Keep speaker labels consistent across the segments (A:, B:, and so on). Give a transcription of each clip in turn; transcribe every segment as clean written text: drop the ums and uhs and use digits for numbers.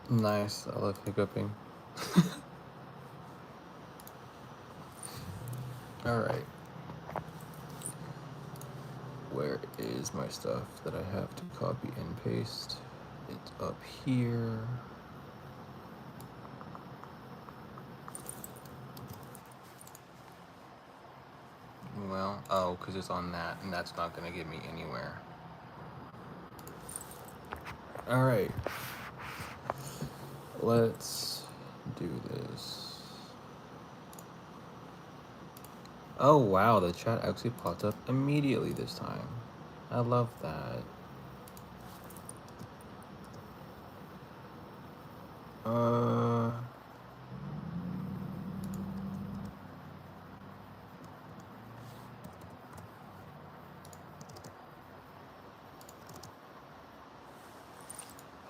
A: Nice. I love hiccuping. Alright. Where is my stuff that I have to copy and paste? It's up here. Well, oh, because it's on that, and that's not going to get me anywhere. Alright. Let's do this. Oh wow, the chat actually popped up immediately this time. I love that.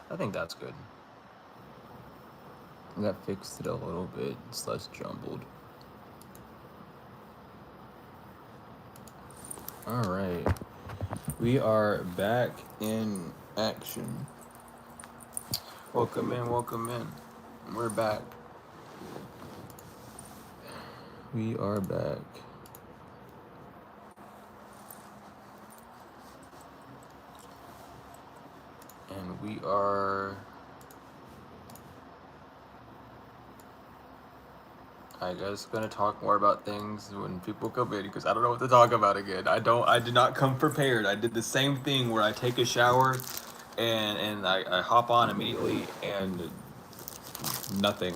A: I think that's good. That fixed it a little bit. It's less jumbled. Alright. We are back in action. Welcome in, welcome in. We're back. We are back. And we are... I guess gonna talk more about things when people come in because I don't know what to talk about again. I did not come prepared. I did the same thing where I take a shower and I hop on immediately and nothing.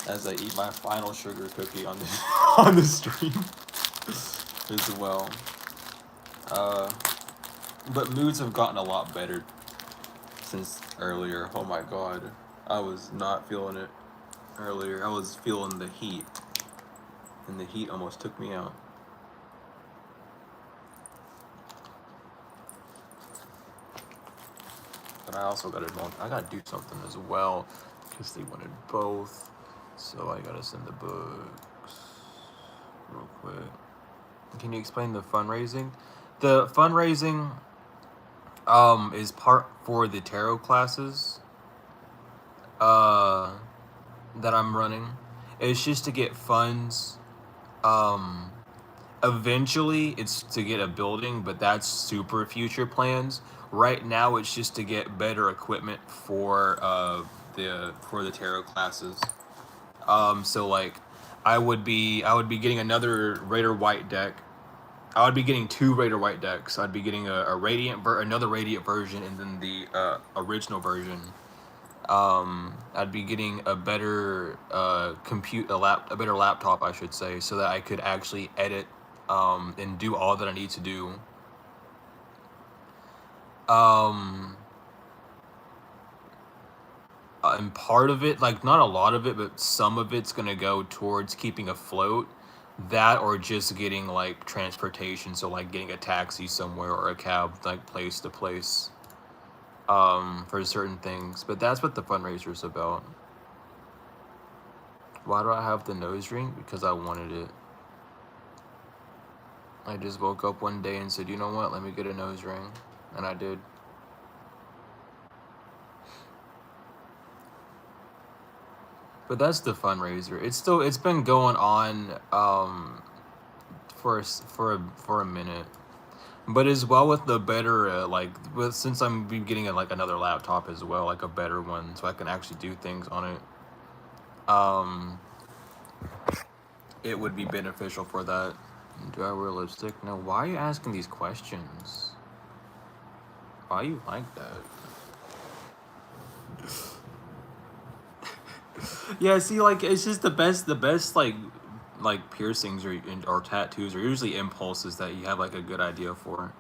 A: As I eat my final sugar cookie on the on the stream as well. But moods have gotten a lot better since earlier. Oh my god. I was not feeling it earlier. I was feeling the heat. And the heat almost took me out. But I also gotta do something as well. Because they wanted both. So I gotta send the books real quick. Can you explain the fundraising? The fundraising is part for the tarot classes that I'm running. It's just to get funds. Eventually it's to get a building, but that's super future plans. Right now it's just to get better equipment for the tarot classes. So like I would be getting another Raider White deck. I would be getting 2 Raider White decks. I'd be getting a another Radiant version, and then the original version. I'd be getting a better a better laptop, I should say, so that I could actually edit and do all that I need to do. And part of it, like not a lot of it, but some of it's gonna go towards keeping afloat. That or just getting like transportation, so like getting a taxi somewhere or a cab, like place to place, for certain things. But that's what the fundraiser is about. Why do I have the nose ring? Because I wanted it. I just woke up one day and said, you know what, let me get a nose ring. And I did. But that's the fundraiser. It's been going on for a minute. But as well with the better since I'm be getting another laptop as well, like a better one, so I can actually do things on it. It would be beneficial for that. Do I wear lipstick? No. Why are you asking these questions? Why are you like that? Yeah, see, like it's just the best like piercings or tattoos are usually impulses that you have like a good idea for.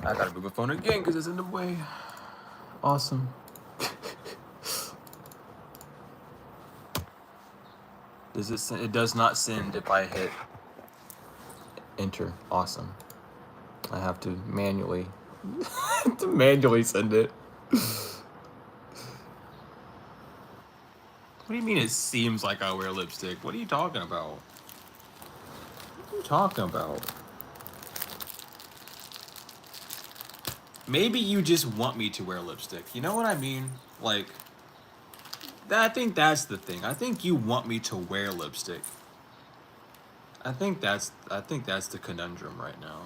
A: I gotta move my phone again because it's in the way. Awesome. Does it send? It does not send if I hit enter. Awesome. I have to manually To manually send it. What do you mean it seems like I wear lipstick? What are you talking about? What are you talking about? Maybe you just want me to wear lipstick. You know what I mean? Like, I think that's the thing. I think you want me to wear lipstick. I think that's the conundrum right now.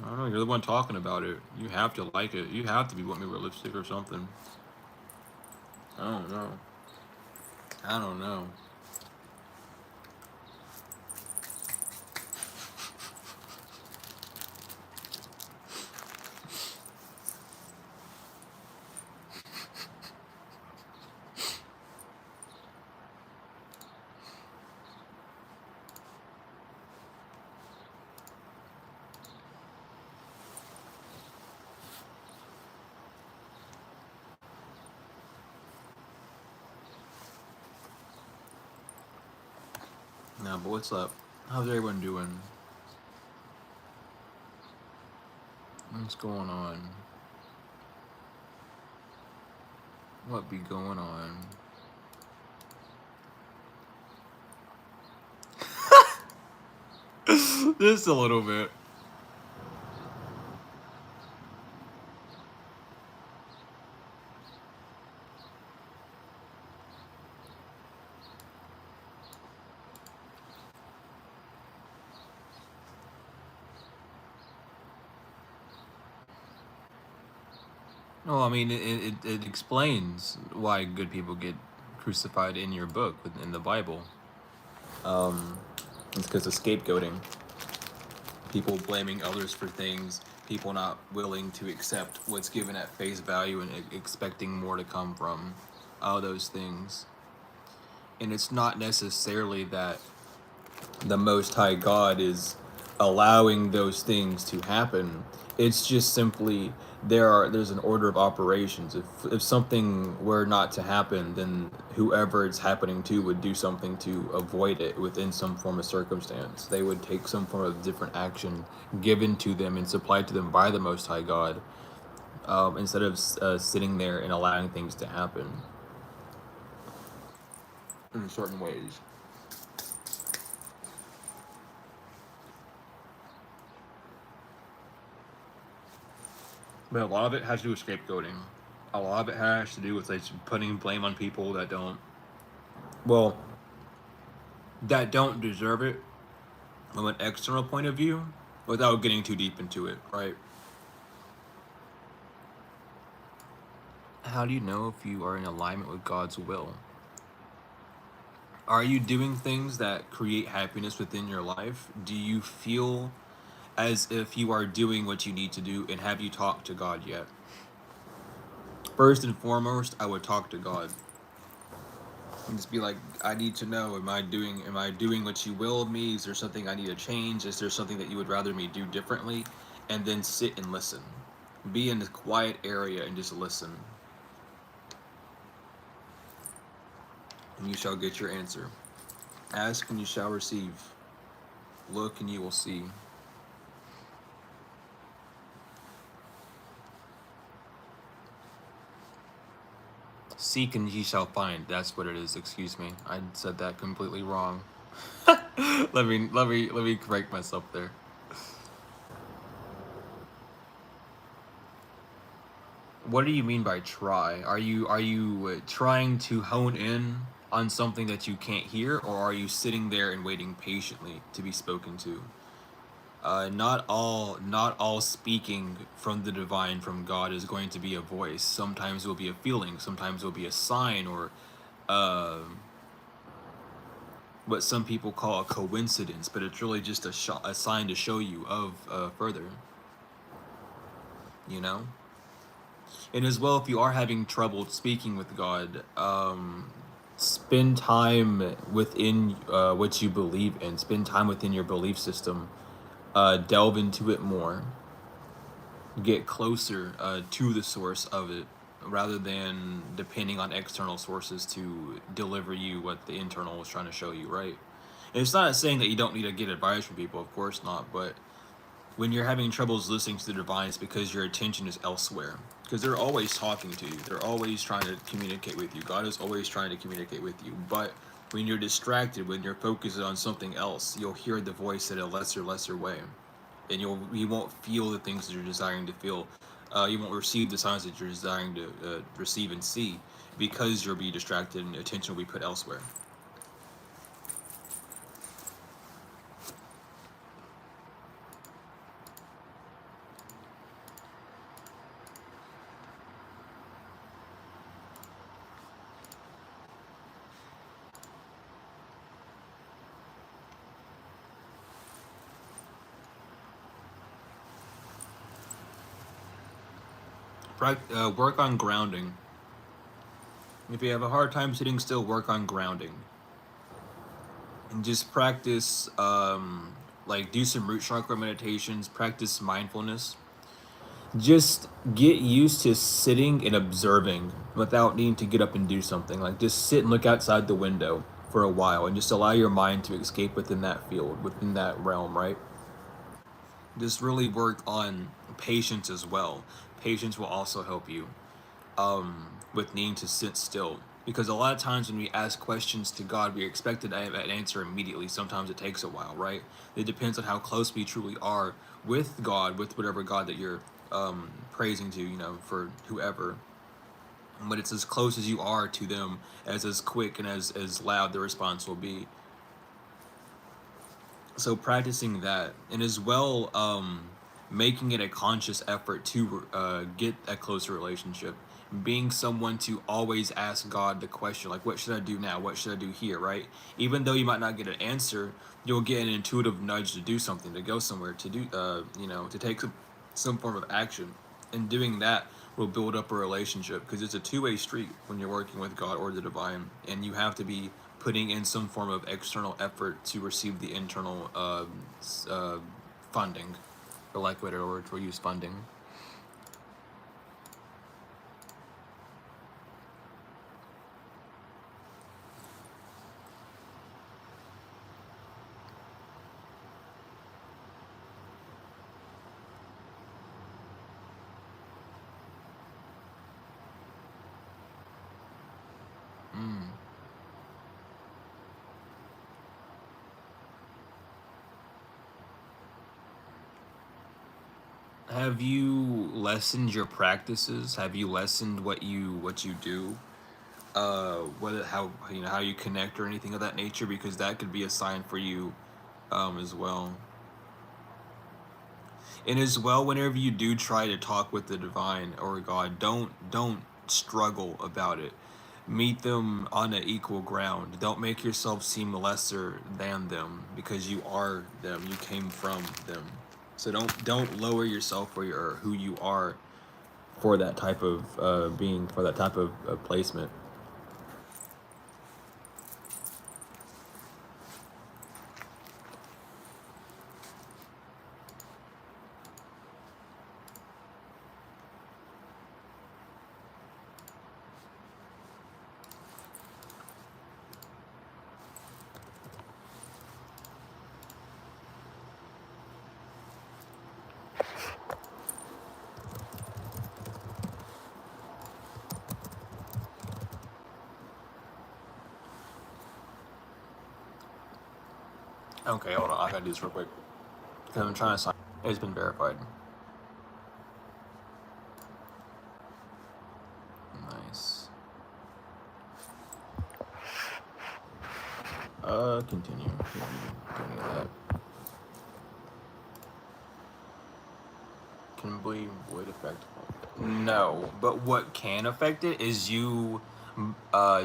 A: I don't know. You're the one talking about it. You have to like it. You have to be wanting me to wear lipstick or something. I don't know. I don't know. Nah, but what's up? How's everyone doing? What's going on? What be going on? Just a little bit. Well, I mean, it explains why good people get crucified in your book, in the Bible. It's because of scapegoating. People blaming others for things, people not willing to accept what's given at face value and expecting more to come from all those things. And it's not necessarily that the Most High God is allowing those things to happen. It's just simply there's an order of operations. If something were not to happen, then whoever it's happening to would do something to avoid it within some form of circumstance. They would take some form of different action given to them and supplied to them by the Most High God, instead of sitting there and allowing things to happen in certain ways. But a lot of it has to do with scapegoating. A lot of it has to do with like putting blame on people that don't, well, that don't deserve it from an external point of view, without getting too deep into it, right? How do you know if you are in alignment with God's will? Are you doing things that create happiness within your life? Do you feel as if you are doing what you need to do, and have you talked to God yet? First and foremost, I would talk to God and just be like, I need to know, am I doing what you will of me? Is there something I need to change? Is there something that you would rather me do differently? And then sit and listen. Be in a quiet area and just listen. And you shall get your answer. Ask and you shall receive. Look and you will see. Seek and ye shall find. That's what it is. Excuse me. I said that completely wrong. Let me correct myself there. What do you mean by try? Are you trying to hone in on something that you can't hear, or are you sitting there and waiting patiently to be spoken to? Not all speaking from the divine, from God, is going to be a voice. Sometimes it will be a feeling. Sometimes it will be a sign, or uh, what some people call a coincidence, but it's really just a sign to show you of further. You know. And as well, if you are having trouble speaking with God, spend time within what you believe in. Spend time within your belief system. Delve into it more. Get closer to the source of it. rather than depending on external sources to deliver you what the internal is trying to show you, right? And it's not saying that you don't need to get advice from people, of course not, but when you're having troubles listening to the divine, it's because your attention is elsewhere. Because they're always talking to you. They're always trying to communicate with you. God is always trying to communicate with you. But when you're distracted, when you're focused on something else, you'll hear the voice in a lesser way, and you won't feel the things that you're desiring to feel. You won't receive the signs that you're desiring to receive and see, because you'll be distracted and attention will be put elsewhere. Work on grounding. If you have a hard time sitting still, work on grounding. And just practice, like do some root chakra meditations, practice mindfulness. Just get used to sitting and observing without needing to get up and do something. Like just sit and look outside the window for a while and just allow your mind to escape within that field, within that realm, right? Just really work on patience as well. Patience will also help you with needing to sit still. Because a lot of times when we ask questions to God, we expect to have an answer immediately. Sometimes it takes a while, right? It depends on how close we truly are with God, with whatever God that you're praising to, for whoever. But it's as close as you are to them, as quick and as loud the response will be. So practicing that, and as well making it a conscious effort to get a closer relationship, being someone to always ask God the question, like, what should I do now, what should I do here, right? Even though you might not get an answer, you'll get an intuitive nudge to do something, to go somewhere, to do to take some form of action. And doing that will build up a relationship, because it's a two-way street when you're working with God or the divine, and you have to be putting in some form of external effort to receive the internal funding, or like whatever word we use, funding. Mm. Have you lessened your practices? Have you lessened what you do? Whether how you connect or anything of that nature, because that could be a sign for you, as well. And as well, whenever you do try to talk with the divine or God, don't struggle about it. Meet them on an equal ground. Don't make yourself seem lesser than them, because you are them. You came from them. So don't lower yourself or who you are for that type of being, for that type of placement. Okay, hold on. I gotta do this real quick. 'Cause I'm trying to sign. It's been verified. Nice. Continue. Doing that. Can believe would affect. No, but what can affect it is you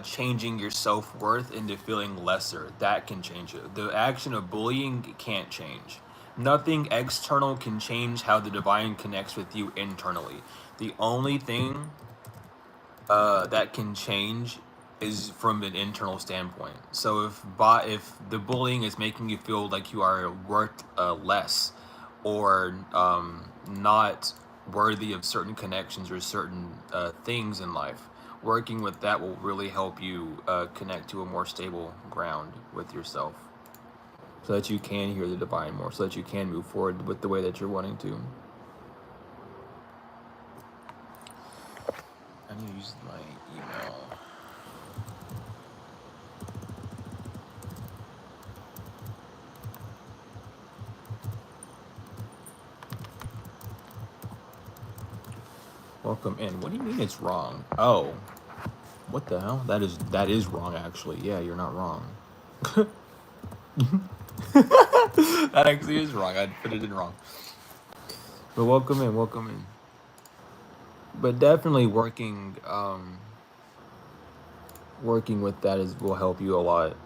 A: changing your self-worth into feeling lesser. That can change it. The action of bullying can't change. Nothing external can change how the divine connects with you internally. The only thing that can change is from an internal standpoint. So if the bullying is making you feel like you are worth less, or not worthy of certain connections or certain things in life. Working with that will really help you connect to a more stable ground with yourself, so that you can hear the divine more, so that you can move forward with the way that you're wanting to. I need to use my email. Welcome in. What do you mean it's wrong? Oh, what the hell? That is wrong actually. Yeah, you're not wrong. That actually is wrong. I put it in wrong. But welcome in, welcome in. But definitely working with that will help you a lot.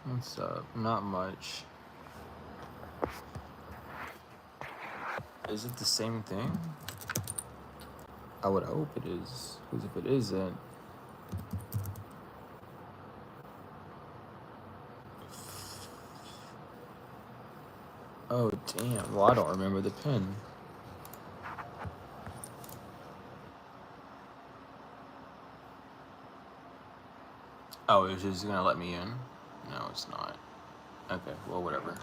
A: What's up? Not much. Is it the same thing? I would hope it is, because if it isn't, oh damn. Well, I don't remember the pin. Oh, it's just gonna let me in? No, it's not. Okay, well, whatever.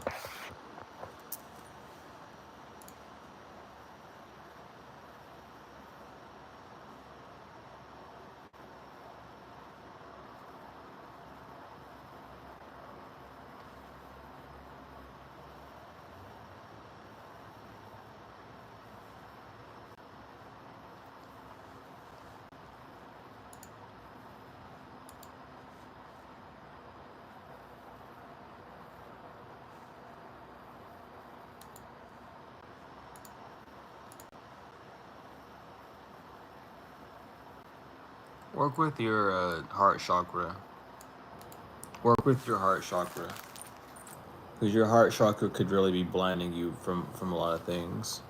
A: Work with your heart chakra. Work with your heart chakra. Because your heart chakra could really be blinding you from a lot of things.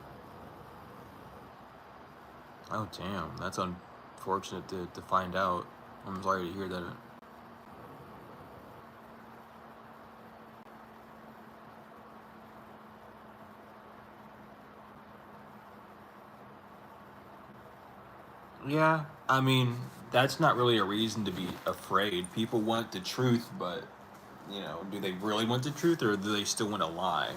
A: Oh, damn. That's unfortunate to find out. I'm sorry to hear that. Yeah, I mean, that's not really a reason to be afraid. People want the truth, but, do they really want the truth, or do they still want to lie?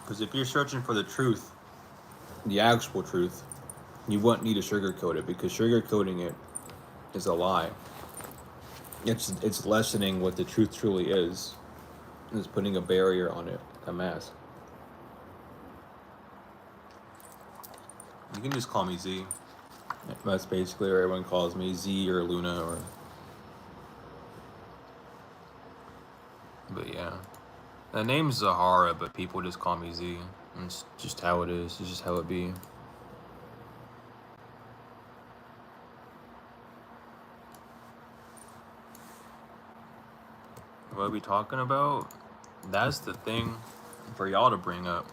A: Because if you're searching for the truth, the actual truth, you won't need to sugarcoat it, because sugarcoating it is a lie. It's lessening what the truth truly is. It's putting a barrier on it, a mask. You can just call me Z. That's basically what everyone calls me, Z or Luna, or. But yeah, the name's Zahara, but people just call me Z. And it's just how it is. It's just how it be. What are we talking about? That's the thing for y'all to bring up.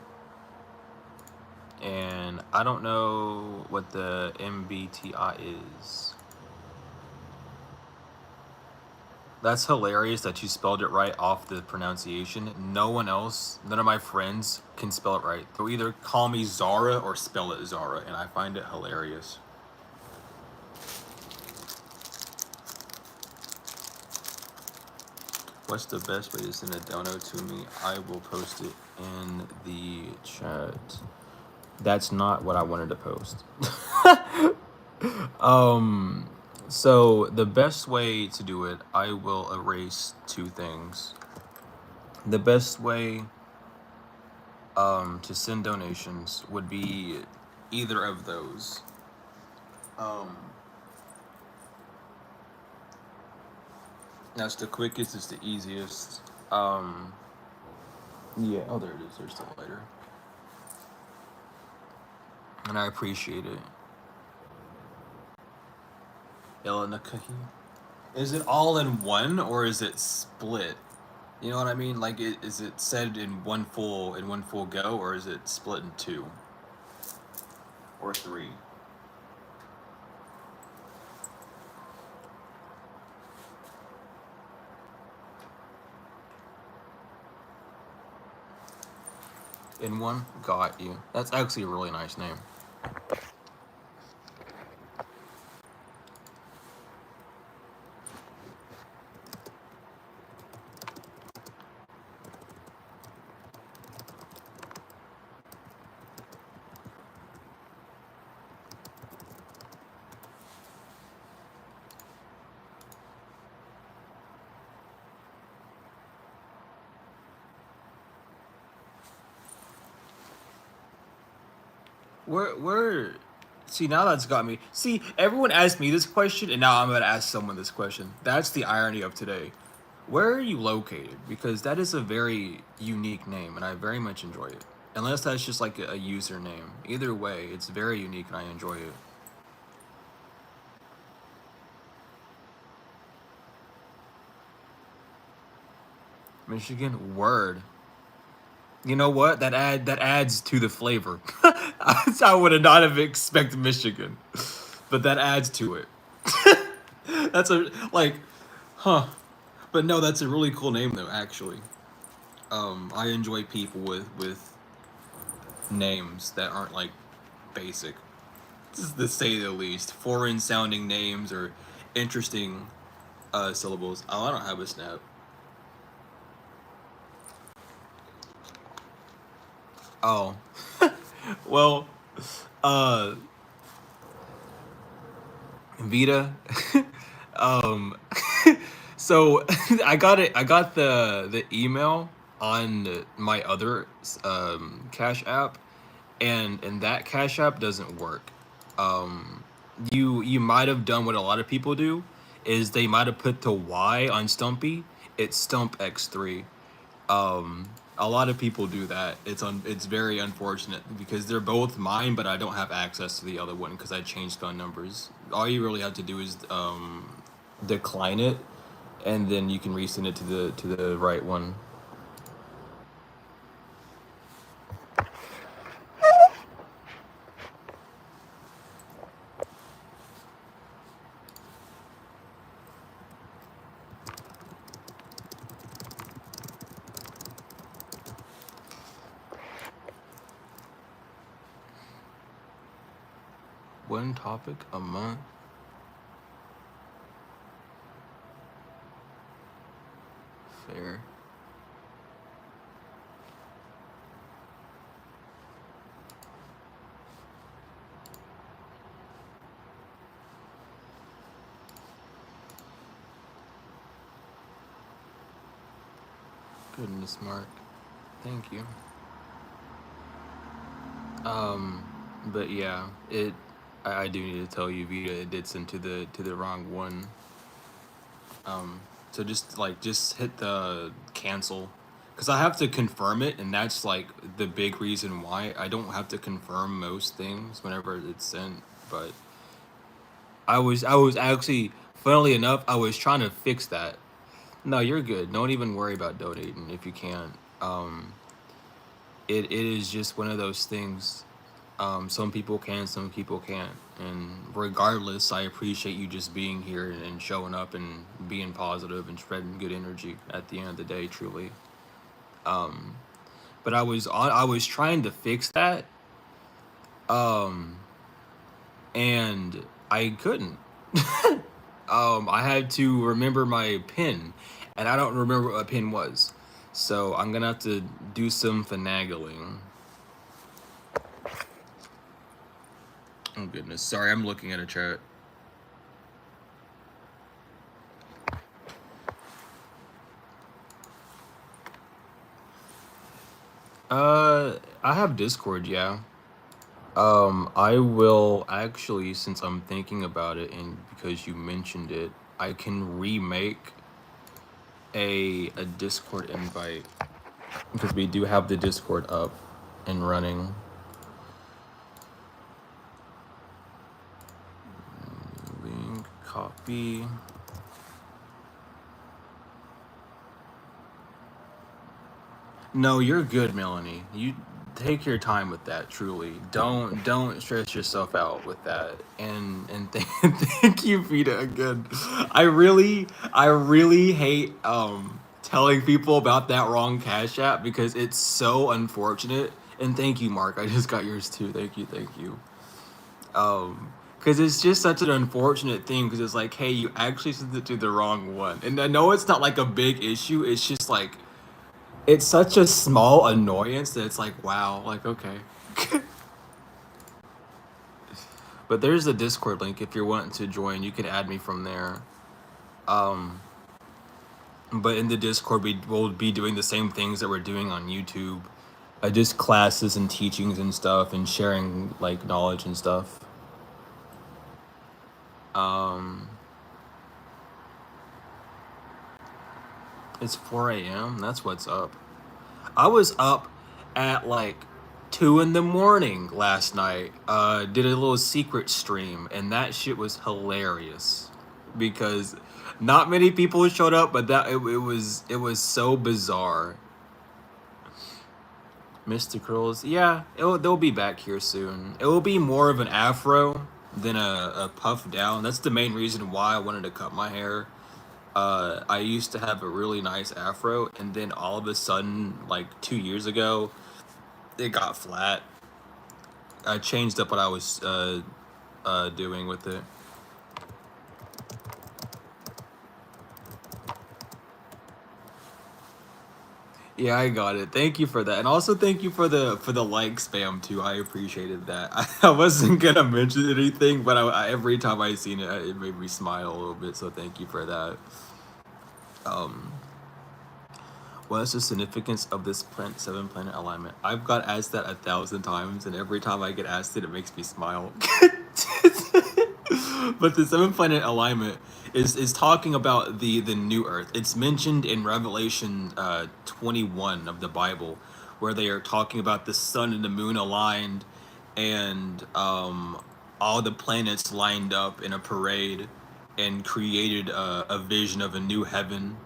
A: And I don't know what the MBTI is. That's hilarious that you spelled it right off the pronunciation. No one else, none of my friends can spell it right. They'll either call me Zara or spell it Zara, and I find it hilarious. What's the best way to send a dono to me? I will post it in the chat. That's not what I wanted to post. So the best way to do it, I will erase two things. The best way to send donations would be either of those. That's the quickest, it's the easiest. Yeah, oh, there it is. There's the lighter. and I appreciate it. Is it all in one or is it split? You know what I mean? Like, is it said in one full go, or is it split in two or three? In one? Got you. That's actually a really nice name. Where see, now that's got me. See, everyone asked me this question and now I'm gonna ask someone this question. That's the irony of today. Where are you located? Because that is a very unique name and I very much enjoy it. Unless that's just like a username. Either way, it's very unique and I enjoy it. Michigan, word. You know what? That adds to the flavor. I would have not have expected Michigan, but that adds to it. That's a like, huh? But no, that's a really cool name though. Actually, I enjoy people with names that aren't like basic, to say the least. Foreign sounding names or interesting syllables. Oh, I don't have a snap. Oh, well, uh, Vita. um, so I got it. I got the email on my other Cash App, and that Cash App doesn't work. Um, you might have done what a lot of people do, is they might have put the Y on Stumpy. It's Stump X3. A lot of people do that. It's very unfortunate because they're both mine, but I don't have access to the other one because I changed phone numbers. All you really have to do is decline it, and then you can resend it to the right one. One topic a month. Fair. Goodness, Mark. Thank you. Um, but yeah, I do need to tell you, Vita, it did send to the wrong one. So just hit the cancel, because I have to confirm it, and that's like the big reason why I don't have to confirm most things whenever it's sent. But I was actually, funnily enough, I was trying to fix that. No, you're good. Don't even worry about donating if you can't. It is just one of those things. Some people can, some people can't. And regardless, I appreciate you just being here and showing up and being positive and spreading good energy at the end of the day, truly. But I was trying to fix that, and I couldn't. I had to remember my pin, and I don't remember what my pin was. So I'm gonna have to do some finagling. Oh goodness, sorry, I'm looking at a chat. I have Discord, yeah. I will actually, since I'm thinking about it, and because you mentioned it, I can remake a Discord invite because we do have the Discord up and running. Copy. No, you're good, Melanie. You take your time with that. Truly, don't stress yourself out with that. And thank you, Vita, again. I really hate telling people about that wrong Cash App because it's so unfortunate. And thank you, Mark. I just got yours too. Thank you. Because it's just such an unfortunate thing because it's like, hey, you actually sent it to the wrong one. And I know it's not like a big issue. It's just like it's such a small annoyance that it's like, wow, like, okay. But there's the Discord link if you're wanting to join. You can add me from there. Um, but in the Discord, we will be doing the same things that we're doing on YouTube. Just classes and teachings and stuff and sharing, like, knowledge and stuff. Um, it's 4 a.m. That's what's up. I was up at like 2 in the morning last night. Did a little secret stream, and that shit was hilarious because not many people showed up, but it was so bizarre. Mr. Curls, yeah, they'll be back here soon. It will be more of an afro than a puff down. That's the main reason why I wanted to cut my hair. I used to have a really nice afro, and then all of a sudden, like 2 years ago, it got flat. I changed up what I was doing with it. Yeah, I got it. Thank you for that, and also thank you for the like spam too. I appreciated that. I wasn't gonna mention anything, but every time I seen it, it made me smile a little bit. So thank you for that. Um, what is the significance of this seven planet alignment? I've got asked that 1,000 times, and every time I get asked it, it makes me smile. But the seven planet alignment is talking about the new Earth. It's mentioned in Revelation 21 of the Bible, where they are talking about the sun and the moon aligned, and all the planets lined up in a parade, and created a vision of a new heaven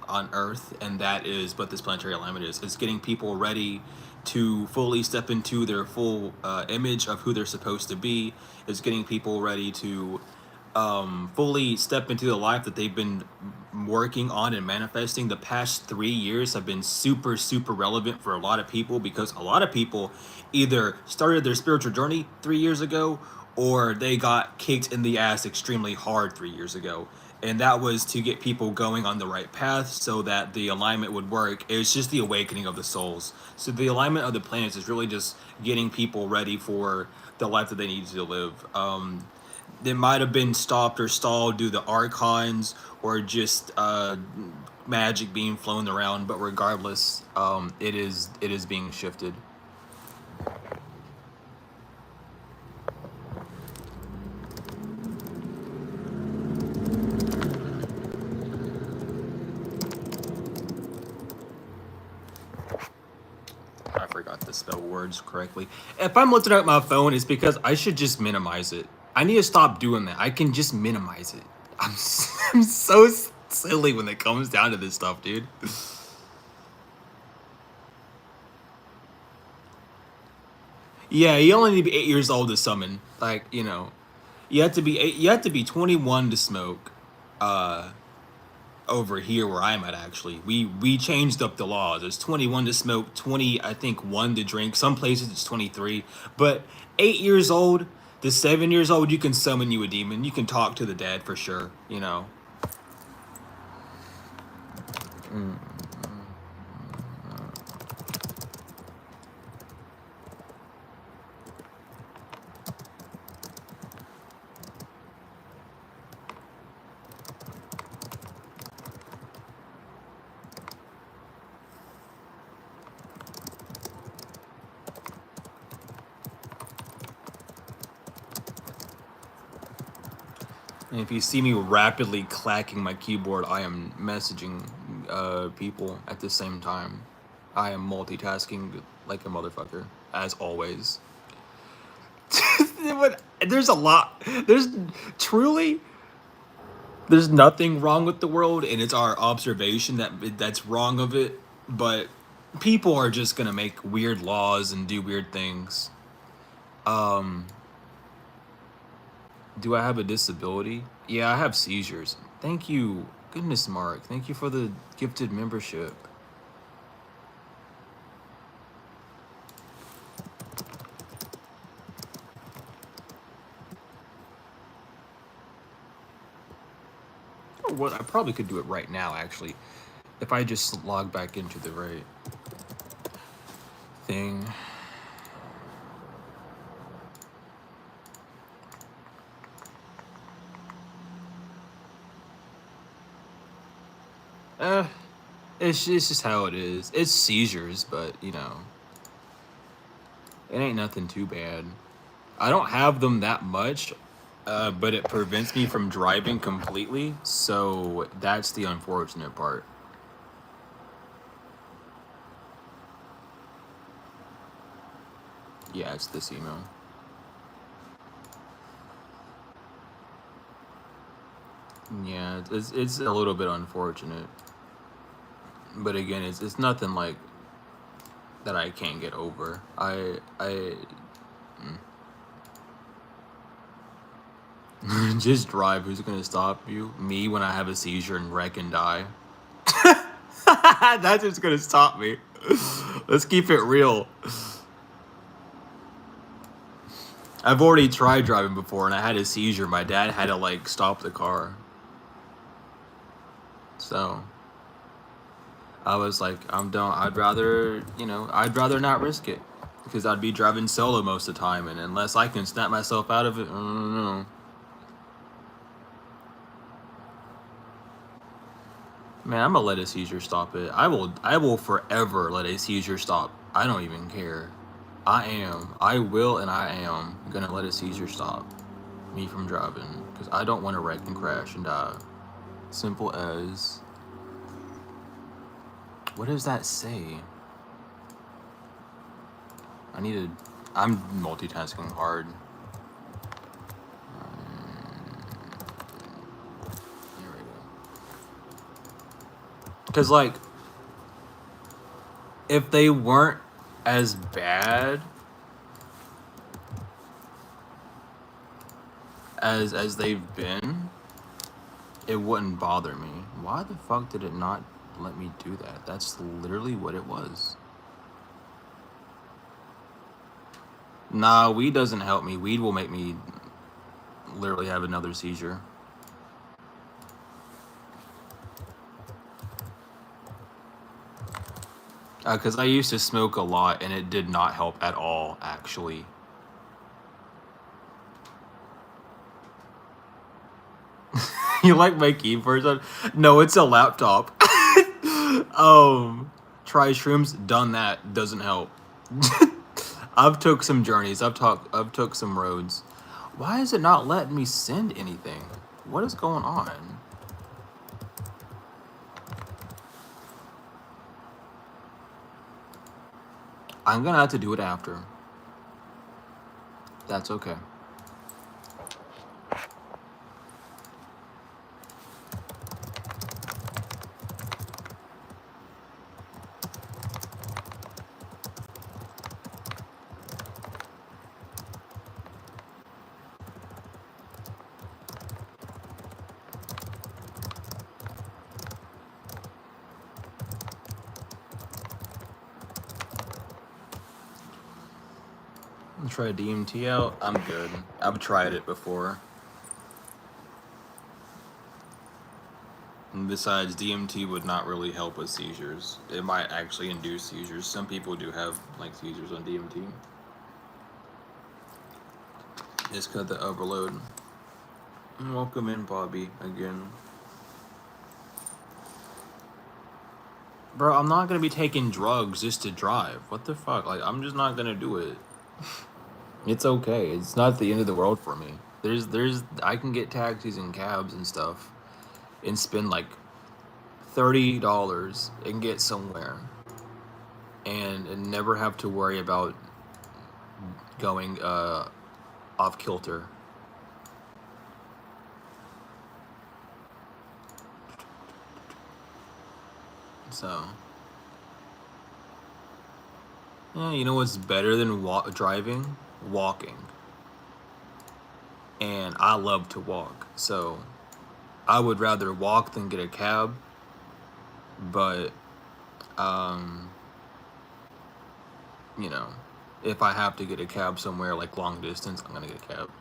A: on Earth, and that is what this planetary alignment is. It's getting people ready to fully step into their full image of who they're supposed to be. It's getting people ready to fully step into the life that they've been working on and manifesting. The past 3 years have been super relevant for a lot of people because a lot of people either started their spiritual journey 3 years ago or they got kicked in the ass extremely hard 3 years ago. And that was to get people going on the right path so that the alignment would work. It's just the awakening of the souls. So the alignment of the planets is really just getting people ready for the life that they need to live. They might have been stopped or stalled due to archons or just magic being flown around, but regardless, it is being shifted. I forgot to spell words correctly. If I'm looking at my phone, it's because I should just minimize it. I need to stop doing that. I can just minimize it. I'm so silly when it comes down to this stuff, dude. Yeah, you only need to be 8 years old to summon. Like, you have to be you have to be 21 to smoke. Uh, over here where I'm at, actually, we changed up the laws. It's 21 to smoke, 20, I think, one to drink. Some places it's 23, but 8 years old to 7 years old, you can summon you a demon. You can talk to the dead for sure. Mm. And if you see me rapidly clacking my keyboard, I am messaging people at the same time. I am multitasking like a motherfucker, as always. But there's a lot. There's truly There's nothing wrong with the world, and it's our observation that's wrong of it. But people are just gonna make weird laws and do weird things. Um, do I have a disability? Yeah, I have seizures. Thank you, goodness, Mark. Thank you for the gifted membership. Or what? I probably could do it right now, actually, if I just log back into the right thing. Uh, it's just how it is. It's seizures, but you know, it ain't nothing too bad. I don't have them that much, but it prevents me from driving completely. So that's the unfortunate part. Yeah, it's this email. Yeah, it's a little bit unfortunate, but again, it's nothing like that I can't get over. Just drive. Who's gonna stop you? Me when I have a seizure and wreck and die. That's what's gonna stop me. Let's keep it real. I've already tried driving before and I had a seizure. My dad had to like stop the car. So I was like, I'm done. I'd rather, I'd rather not risk it because I'd be driving solo most of the time, and unless I can snap myself out of it, I don't know. Man, I'm gonna let a seizure stop it. I will forever let a seizure stop. I don't even care. I will, and I am gonna let a seizure stop me from driving because I don't want to wreck and crash and die. Simple as. What does that say? I'm multitasking hard. Here we go. Because, like, if they weren't as bad as they've been, it wouldn't bother me. Why the fuck did it not let me do that? That's literally what it was. Nah, weed doesn't help me. Weed will make me literally have another seizure. Because I used to smoke a lot and it did not help at all, actually. You like my keyboards? No, it's a laptop. Try shrooms. Done that. Doesn't help. I've took some journeys. I've took some roads. Why is it not letting me send anything? What is going on? I'm gonna have to do it after. That's okay. Try DMT out. I'm good. I've tried it before. And besides, DMT would not really help with seizures. It might actually induce seizures. Some people do have like seizures on DMT. It's got the overload. Welcome in, Bobby, again. Bro, I'm not gonna be taking drugs just to drive. What the fuck? Like, I'm just not gonna do it. It's okay. It's not the end of the world for me. I can get taxis and cabs and stuff and spend like $30 and get somewhere and never have to worry about going off kilter. So, yeah, you know what's better than driving? Walking. And I love to walk. So, I would rather walk than get a cab. But, um, you know, if I have to get a cab somewhere like long distance, I'm gonna get a cab.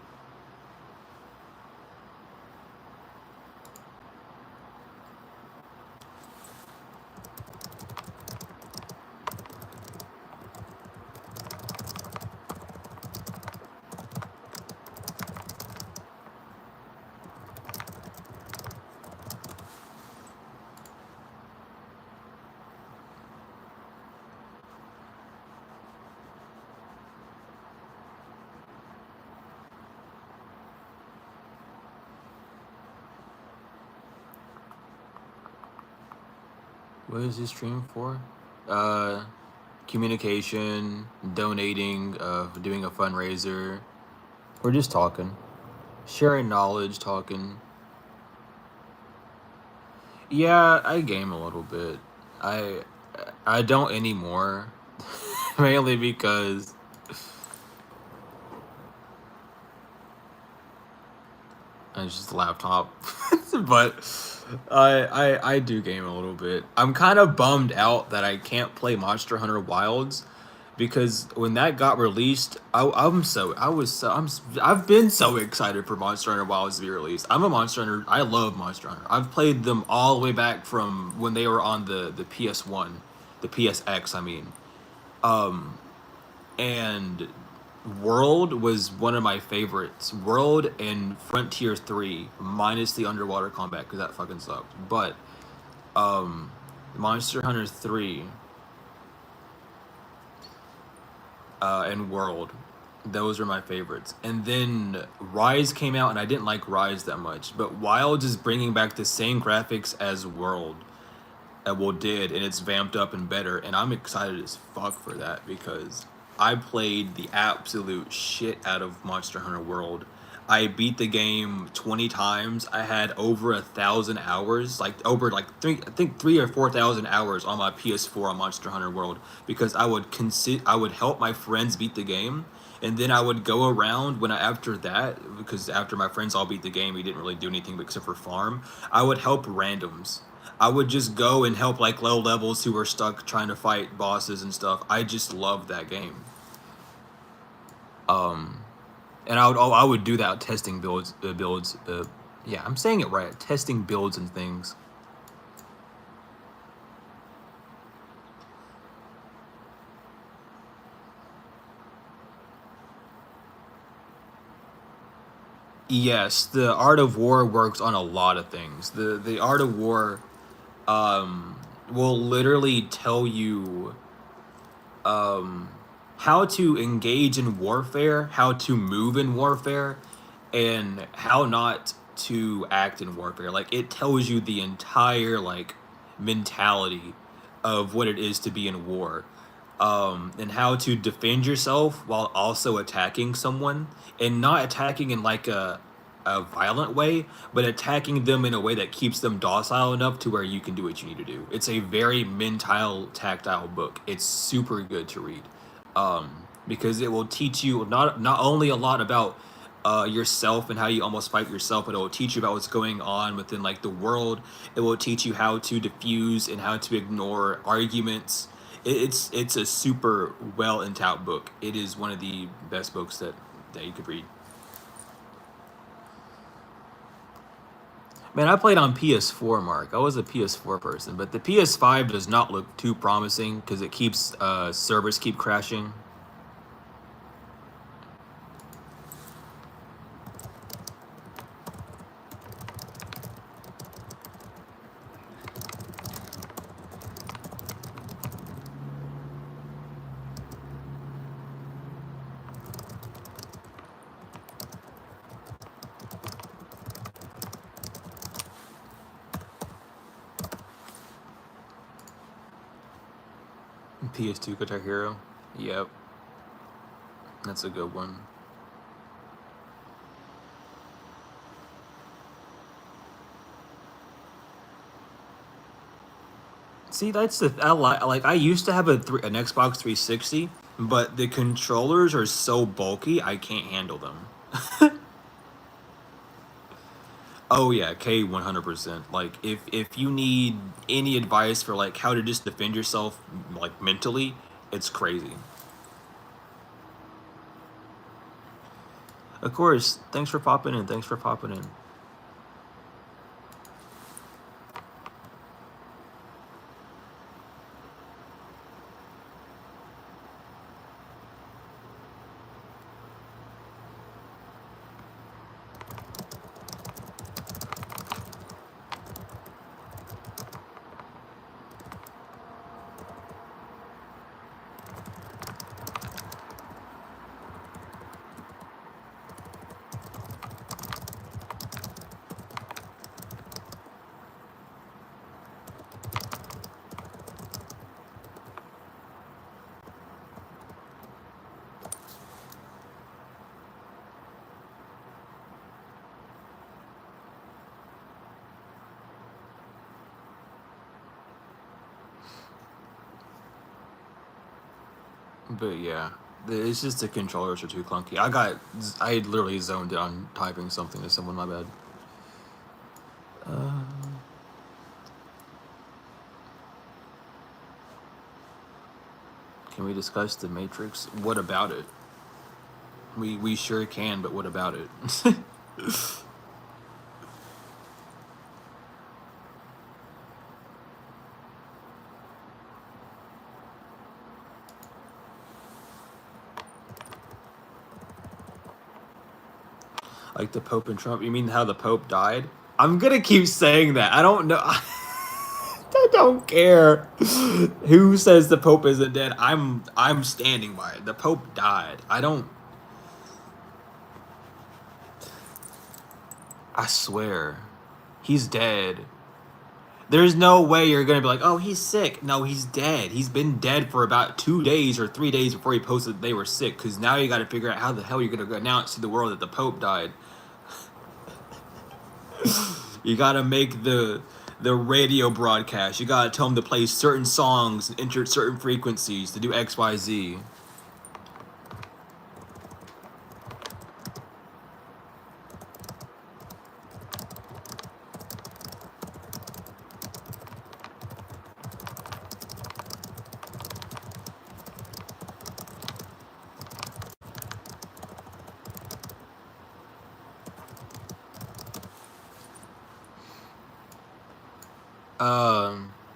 A: What is this stream for? Uh, Communication, donating, doing a fundraiser. We're just talking, sharing knowledge, talking. Yeah, I game a little bit. I I don't anymore, mainly because it's just a laptop. But I do game a little bit. I'm kind of bummed out that I can't play Monster Hunter Wilds because when that got released, I've been so excited for Monster Hunter Wilds to be released. I'm a Monster Hunter. I love Monster Hunter. I've played them all the way back from when they were on the PS1, the PSX. I mean, and World was one of my favorites. World and Frontier 3, minus the underwater combat, because that fucking sucked. But Monster Hunter 3 and World, those are my favorites. And then Rise came out, and I didn't like Rise that much. But Wilds is bringing back the same graphics as World. Well, did, and it's vamped up and better, and I'm excited as fuck for that because I played the absolute shit out of Monster Hunter World. I beat the game 20 times. I had over 1,000 hours, like over like I think 3 or 4 thousand hours on my PS4 on Monster Hunter World because I would help my friends beat the game, and then I would go around after that because after my friends all beat the game, we didn't really do anything except for farm. I would help randoms. I would just go and help like low levels who were stuck trying to fight bosses and stuff. I just loved that game. And I would do that testing builds. Yeah, I'm saying it right. Testing builds and things. Yes, the art of war works on a lot of things. The art of war will literally tell you how to engage in warfare, how to move in warfare, and how not to act in warfare. Like it tells you the entire like mentality of what it is to be in war. And how to defend yourself while also attacking someone and not attacking in like a violent way, but attacking them in a way that keeps them docile enough to where you can do what you need to do. It's a very mental, tactile book. It's super good to read because it will teach you not only a lot about yourself and how you almost fight yourself, but it will teach you about what's going on within like the world. It will teach you how to diffuse and how to ignore arguments. It's a super well endowed book. It is one of the best books that you could read. Man, I played on PS4, Mark. I was a PS4 person, but the PS5 does not look too promising because it keeps servers keep crashing. PS2 Guitar Hero. Yep, that's a good one. See, that's the like I used to have an Xbox 360, but the controllers are so bulky I can't handle them. Oh yeah, K 100%. Like if you need any advice for like how to just defend yourself like mentally, it's crazy. Of course, thanks for popping in. Thanks for popping in. But yeah, it's just the controllers are too clunky. I literally zoned in on typing something to someone. My bad. Uh, can we discuss the Matrix? What about it? We sure can, but what about it? Like the Pope and Trump. You mean how the Pope died? I'm gonna keep saying that. I don't know. I don't care who says the Pope isn't dead. I'm standing by it. The Pope died. I don't. I swear, he's dead. There's no way you're gonna be like, oh, he's sick. No, he's dead. He's been dead for about 2 days or 3 days before he posted they were sick. Because now you got to figure out how the hell you're gonna announce to the world that the Pope died. You got to make the radio broadcast. You got to tell them to play certain songs and enter certain frequencies to do X, Y, Z.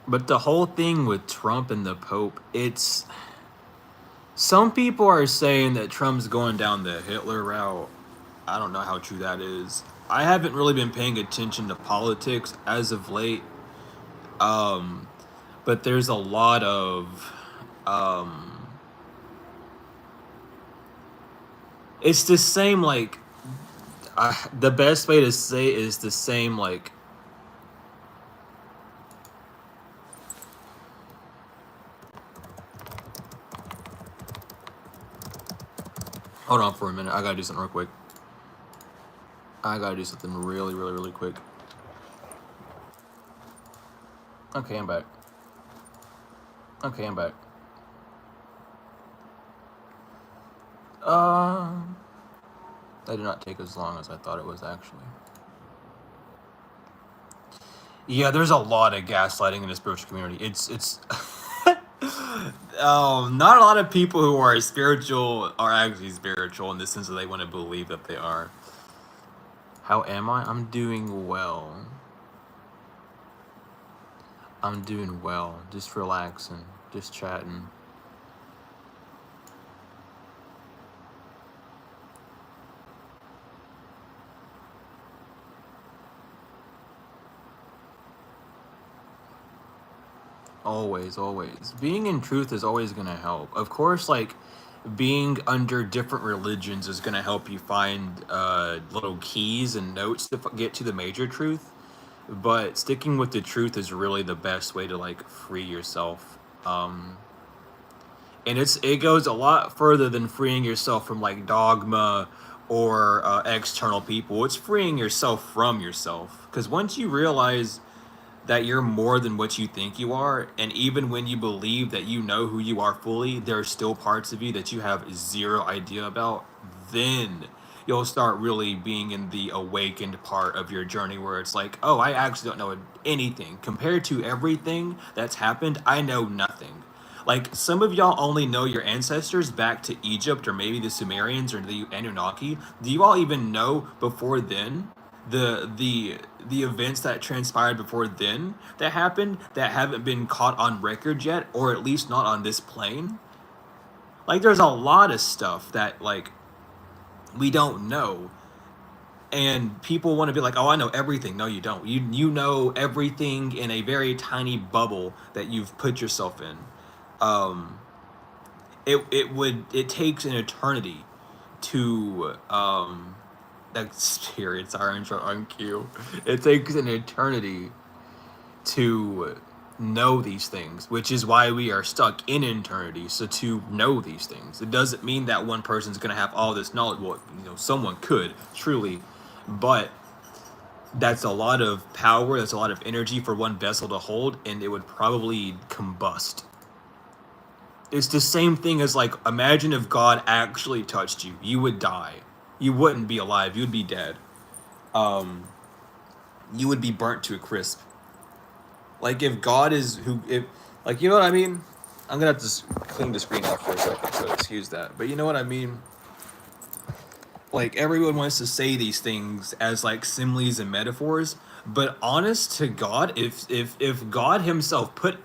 A: But the whole thing with Trump and the Pope, it's some people are saying that Trump's going down the Hitler route. I don't know how true that is. I haven't really been paying attention to politics as of late. Um, but there's a lot of um it's the same like the best way to say it is the same like hold on for a minute. I gotta do something real quick. I gotta do something really, really, really quick. Okay, I'm back. Okay, I'm back. That did not take as long as I thought it was actually. Yeah, there's a lot of gaslighting in the spiritual community. It's not a lot of people who are spiritual are actually spiritual in the sense that they want to believe that they are. How am I? I'm doing well. I'm doing well. Just relaxing. Just chatting. Always, always. Being in truth is always going to help. Of course, like, being under different religions is going to help you find little keys and notes to get to the major truth. But sticking with the truth is really the best way to, like, free yourself. And it goes a lot further than freeing yourself from, like, dogma or external people. It's freeing yourself from yourself. Because once you realize that you're more than what you think you are, and even when you believe that you know who you are fully, there are still parts of you that you have zero idea about, then you'll start really being in the awakened part of your journey where it's like, oh, I actually don't know anything. Compared to everything that's happened, I know nothing. Like, some of y'all only know your ancestors back to Egypt or maybe the Sumerians or the Anunnaki. Do you all even know before then the events that transpired before then that happened that haven't been caught on record yet, or at least not on this plane? Like, there's a lot of stuff that, like, we don't know, and people want to be like, oh, I know everything. No, you don't. You know everything in a very tiny bubble that you've put yourself in. um it takes an eternity to experience our intro on cue. It takes an eternity to know these things, which is why we are stuck in eternity. So to know these things, it doesn't mean that one person's gonna have all this knowledge. Well, someone could truly, but that's a lot of power. That's a lot of energy for one vessel to hold, and it would probably combust. It's the same thing as, like, imagine if God actually touched you. You would die. You wouldn't be alive. You would be dead. Um, you would be burnt to a crisp. Like, if God is who, if, like, you know what I mean? I'm gonna have to clean the screen out for a second, so excuse that. But you know what I mean? Like, everyone wants to say these things as, like, similes and metaphors, but honest to God, if God Himself put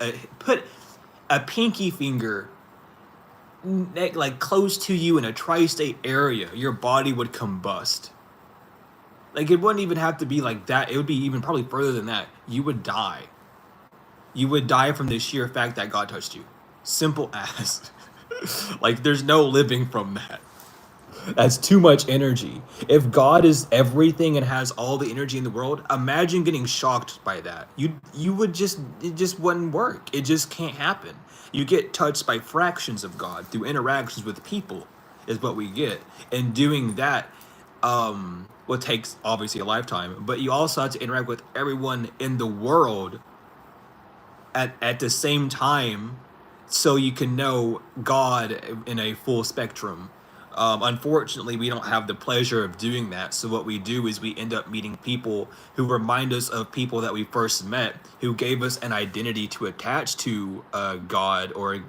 A: a pinky finger like close to you in a tri-state area, your body would combust. Like, it wouldn't even have to be like that. It would be even probably further than that. You would die. You would die from the sheer fact that God touched you. Simple as. Like, there's no living from that. That's too much energy. If God is everything and has all the energy in the world, imagine getting shocked by that. You would just, it just wouldn't work. It just can't happen. You get touched by fractions of God through interactions with people is what we get. And doing that what takes obviously a lifetime, but you also have to interact with everyone in the world at the same time so you can know God in a full spectrum. Unfortunately, we don't have the pleasure of doing that. So what we do is we end up meeting people who remind us of people that we first met, who gave us an identity to attach to God, or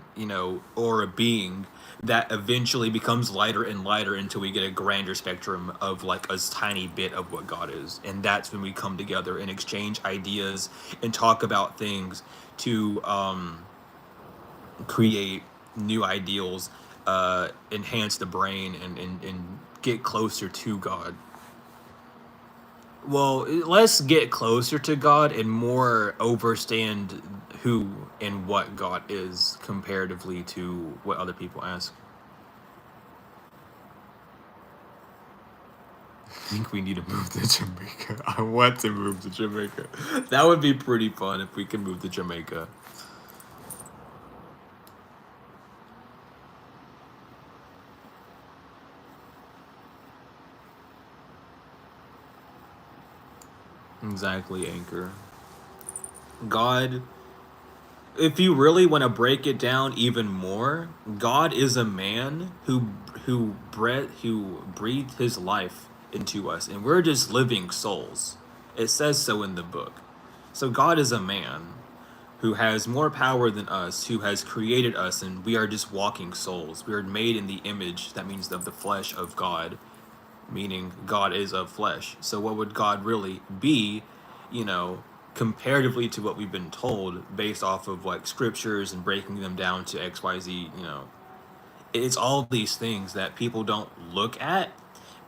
A: or a being that eventually becomes lighter and lighter until we get a grander spectrum of, like, a tiny bit of what God is. And that's when we come together and exchange ideas and talk about things to create new ideals, enhance the brain, and get closer to God. Well, let's get closer to God and more understand who and what God is comparatively to what other people ask. I think we need to move to Jamaica. I want to move to Jamaica. That would be pretty fun if we could move to Jamaica. Exactly, Anchor. God, if you really want to break it down even more, God is a man who breathed his life into us, and we're just living souls. It says so in the book. So God is a man who has more power than us, who has created us, and we are just walking souls. We are made in the image, that means of the flesh of God, meaning God is of flesh. So what would God really be, you know, comparatively to what we've been told based off of, like, scriptures and breaking them down to XYZ, it's all these things that people don't look at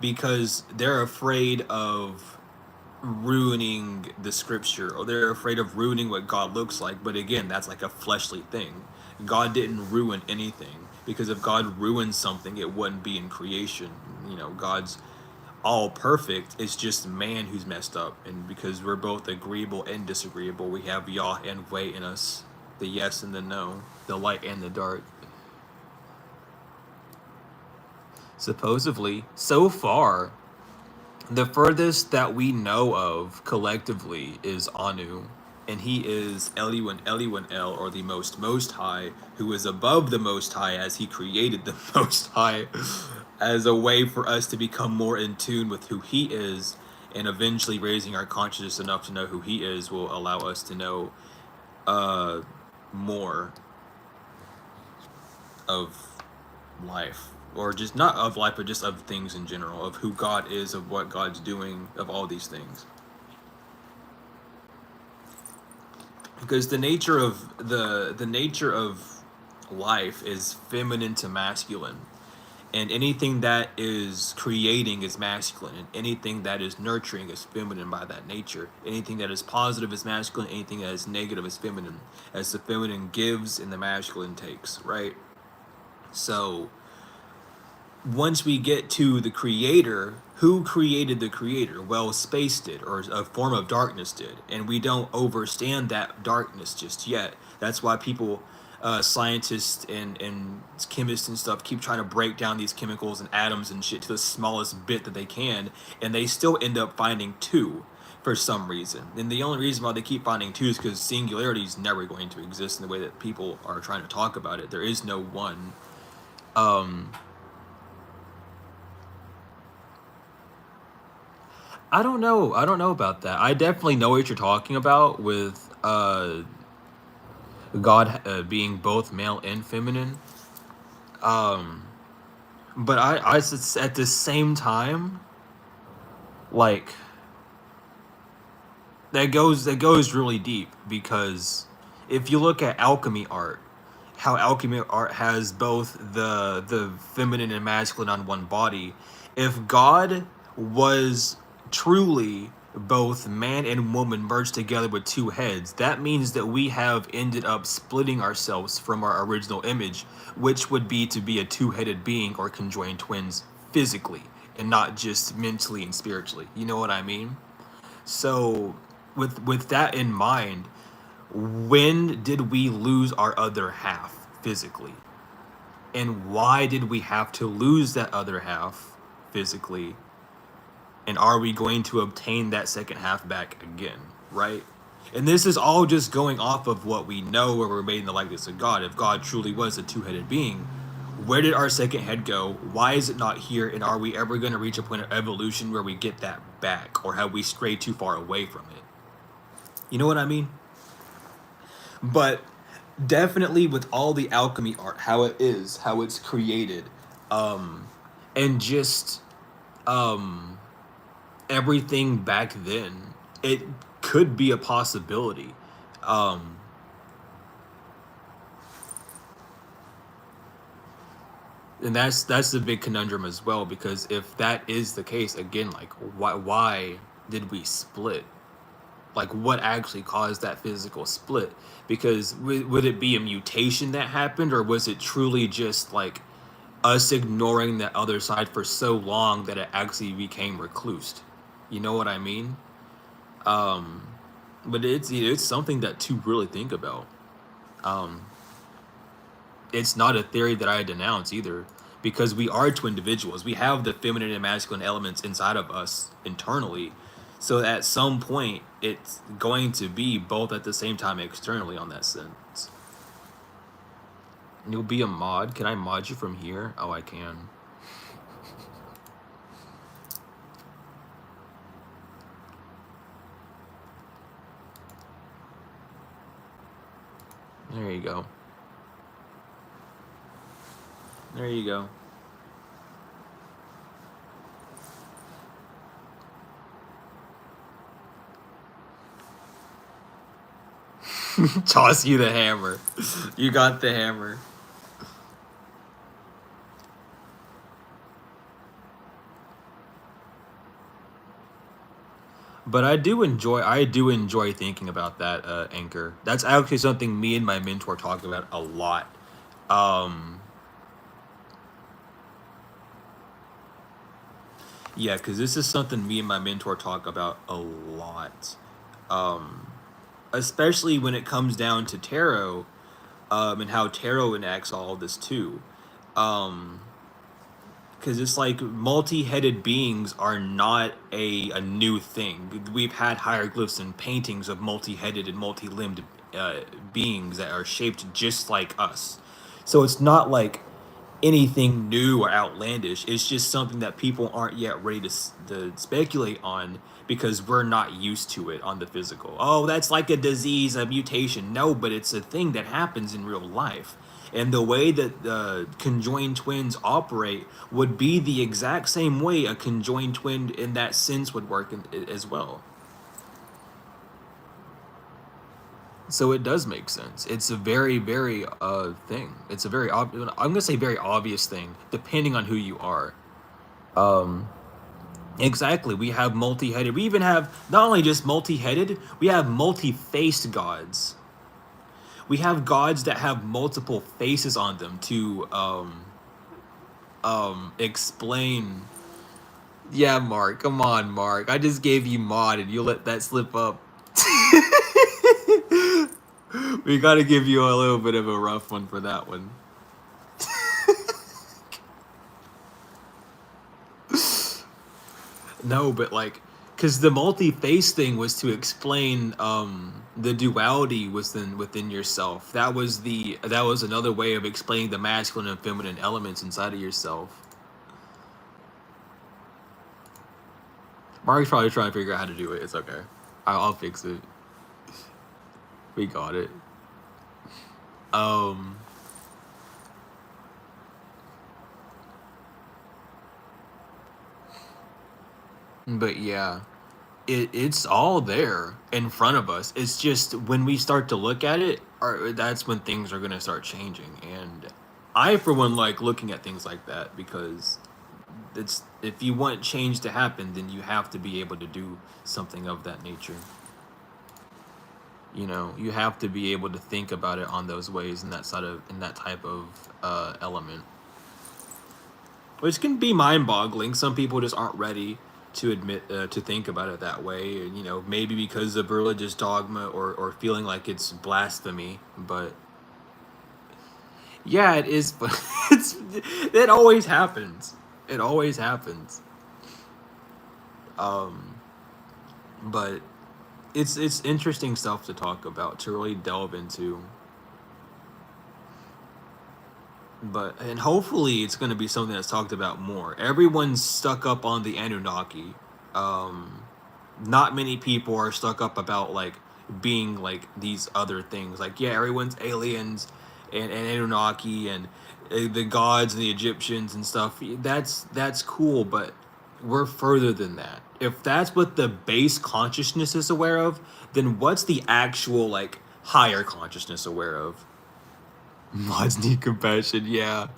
A: because they're afraid of ruining the scripture, or they're afraid of ruining what God looks like. But again, that's like a fleshly thing. God didn't ruin anything, because if God ruined something, it wouldn't be in creation. God's all perfect. It's just man who's messed up, and because we're both agreeable and disagreeable, we have Yah and Wei in us, the yes and the no, the light and the dark. Supposedly, so far, the furthest that we know of collectively is Anu. and he is Eliwan Eliwan El, or the most high, who is above the most high as he created the most high, as a way for us to become more in tune with who he is, and eventually raising our consciousness enough to know who he is will allow us to know more of life, or just not of life, but just of things in general, of who God is, of what God's doing, of all these things. Because the nature of life is feminine to masculine, and anything that is creating is masculine, and anything that is nurturing is feminine by that nature. Anything that is positive is masculine, anything that is negative is feminine, as the feminine gives and the masculine takes, right? So once we get to the creator, who created the creator? Well, space did, or a form of darkness did, and we don't understand that darkness just yet. That's why people, scientists and chemists and stuff, keep trying to break down these chemicals and atoms and shit to the smallest bit that they can, and they still end up finding two for some reason. And the only reason why they keep finding two is because singularity is never going to exist in the way that people are trying to talk about it. There is no one. I don't know. I don't know about that. I definitely know what you're talking about with God being both male and feminine. But at the same time, like that goes really deep, because if you look at alchemy art, how alchemy art has both the feminine and masculine on one body. If God was truly both man and woman merged together with two heads, that means that we have ended up splitting ourselves from our original image, which would be to be a two-headed being or conjoined twins physically, and not just mentally and spiritually. You know what I mean? So with that in mind, when did we lose our other half physically? And why did we have to lose that other half physically? And are we going to obtain that second half back again, right? And this is all just going off of what we know, where we're made in the likeness of God. If God truly was a two-headed being, where did our second head go? Why is it not here? And are we ever going to reach a point of evolution where we get that back? Or have we strayed too far away from it? You know what I mean? But definitely with all the alchemy art, how it is, how it's created, and just everything back then, it could be a possibility. Um, and that's the big conundrum as well, because if that is the case, again, like why did we split? Like, what actually caused that physical split? Because would it be a mutation that happened, or was it truly just like us ignoring the other side for so long that it actually became reclused? You know what I mean? But it's something that to really think about. It's not a theory that I denounce either, because we are two individuals. We have the feminine and masculine elements inside of us internally. So at some point, it's going to be both at the same time externally on that sense. You'll be a mod. Can I mod you from here? Oh, I can. There you go. There you go. Toss you the hammer. You got the hammer. But I do enjoy thinking about that, anchor. That's actually something me and my mentor talk about a lot. Um, yeah, because this is something me and my mentor talk about a lot. Especially when it comes down to tarot, and how tarot enacts all of this too. Um, because it's like multi-headed beings are not a new thing. We've had hieroglyphs and paintings of multi-headed and multi-limbed beings that are shaped just like us. So it's not like anything new or outlandish. It's just something that people aren't yet ready to speculate on because we're not used to it on the physical. Oh, that's like a disease, a mutation. No, but it's a thing that happens in real life. And the way that conjoined twins operate would be the exact same way a conjoined twin in that sense would work as well. So it does make sense. It's a very, very thing. It's a very I'm gonna say very obvious thing, depending on who you are. Um, exactly. We have multi-headed. We even have not only just multi-headed. We have multi-faced gods. We have gods that have multiple faces on them to explain. Yeah, Mark. Come on, Mark. I just gave you mod, and you let that slip up. We gotta give you a little bit of a rough one for that one. No, but like, because the multi-face thing was to explain the duality within yourself. That was another way of explaining the masculine and feminine elements inside of yourself. Mark's probably trying to figure out how to do it. It's okay. I'll fix it. We got it. Um, but yeah, it's all there in front of us. It's just when we start to look at it, that's when things are gonna start changing. And I, for one, like looking at things like that because it's if you want change to happen, then you have to be able to do something of that nature. You have to be able to think about it on those ways in that type of element, which can be mind-boggling. Some people just aren't ready to admit to think about it that way. Maybe because of religious dogma or feeling like it's blasphemy. But yeah, it is. But it always happens. It always happens. Um, but it's interesting stuff to talk about, to really delve into. And hopefully it's going to be something that's talked about more. Everyone's stuck up on the Anunnaki. Um, Not many people are stuck up about like being like these other things. Like, yeah, everyone's aliens and Anunnaki and the gods and the Egyptians and stuff. That's cool, but we're further than that. If that's what the base consciousness is aware of, then what's the actual like higher consciousness aware of? Mods need compassion, yeah.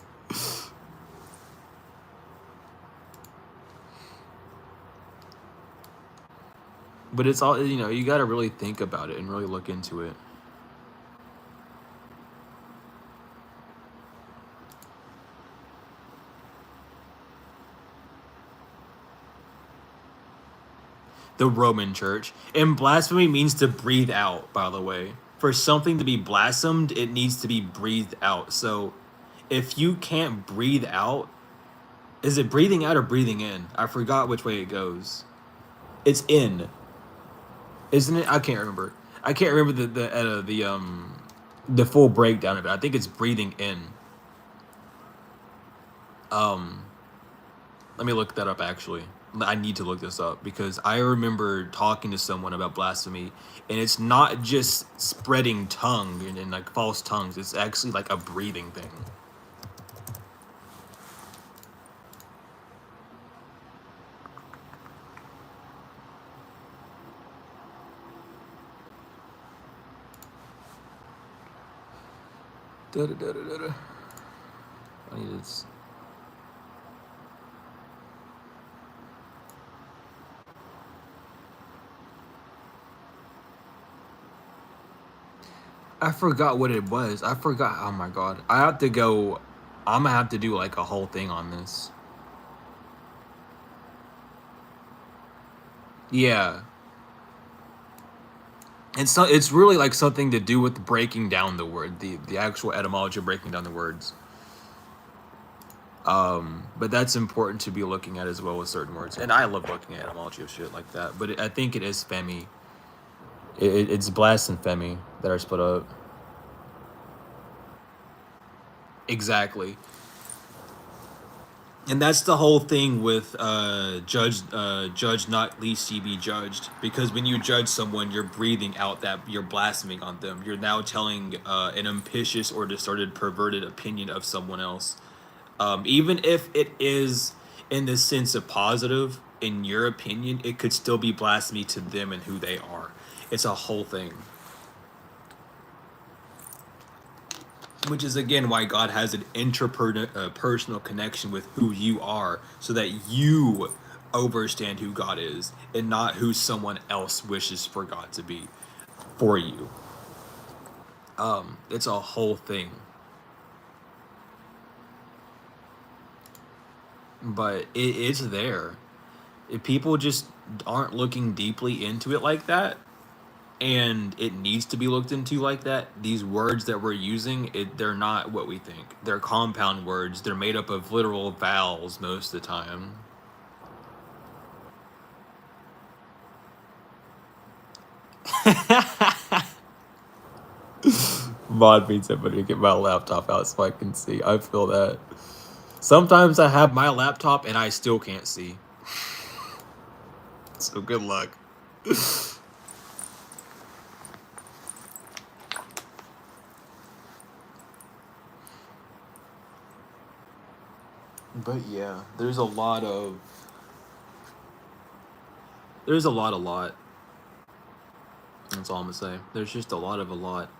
A: But it's all, you got to really think about it and really look into it. The Roman Church. And blasphemy means to breathe out, by the way. For something to be blasphemed, it needs to be breathed out. So if you can't breathe out, is it breathing out or breathing in? I forgot which way it goes. It's in, isn't it? I can't remember. I can't remember the full breakdown of it. I think it's breathing in. Um, Let me look that up actually. I need to look this up because I remember talking to someone about blasphemy, and it's not just spreading tongue and like false tongues. It's actually like a breathing thing. Da, da, da, da, da. I need this. I forgot what it was. I forgot. Oh my god. I have to go. I'm gonna have to do like a whole thing on this. Yeah. It's really like something to do with breaking down the word, the actual etymology of breaking down the words. But that's important to be looking at as well with certain words. And I love looking at etymology of shit like that. But I think it is femi. It's blast and femi that are split up. Exactly. And that's the whole thing with judge not least ye be judged, because when you judge someone you're breathing out that you're blaspheming on them. You're now telling an ambitious or distorted perverted opinion of someone else, even if it is in the sense of positive. In your opinion it could still be blasphemy to them and who they are. It's a whole thing, which is again why God has an interpersonal connection with who you are, so that you understand who God is and not who someone else wishes for God to be for you. It's a whole thing, but it's there. If people just aren't looking deeply into it like that, and it needs to be looked into like that. These words that we're using, they're not what we think. They're compound words. They're made up of literal vowels most of the time. Mod means somebody to get my laptop out so I can see. I feel that. Sometimes I have my laptop and I still can't see. So good luck. But yeah, there's a lot. That's all I'm gonna say. There's just a lot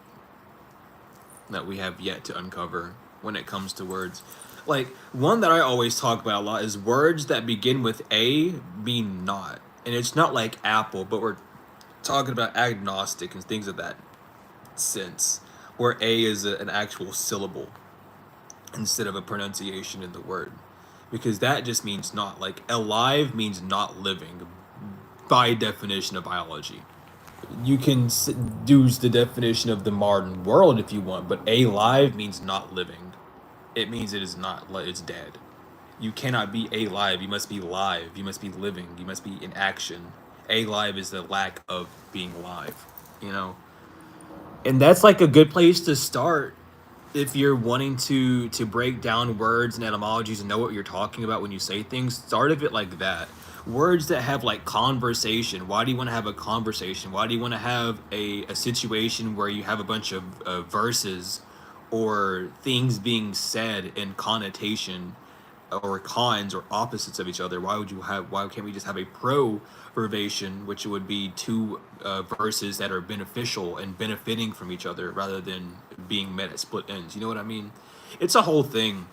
A: that we have yet to uncover when it comes to words. Like, one that I always talk about a lot is words that begin with A mean not. And it's not like apple, but we're talking about agnostic and things of that sense, where A is an actual syllable instead of a pronunciation in the word. Because that just means not. Like, alive means not living by definition of biology. You can use the definition of the modern world if you want, but alive means not living. It means it is not, it's dead. You cannot be alive. You must be live. You must be living. You must be in action. Alive is the lack of being live, you know? And that's like a good place to start if you're wanting to break down words and etymologies and know what you're talking about when you say things. Start of it like that. Words that have like conversation. Why do you want to have a conversation? Why do you want to have a situation where you have a bunch of verses or things being said in connotation or cons or opposites of each other? Why can't we just have a proverbation, which would be two verses that are beneficial and benefiting from each other rather than being met at split ends? You know what I mean? It's a whole thing.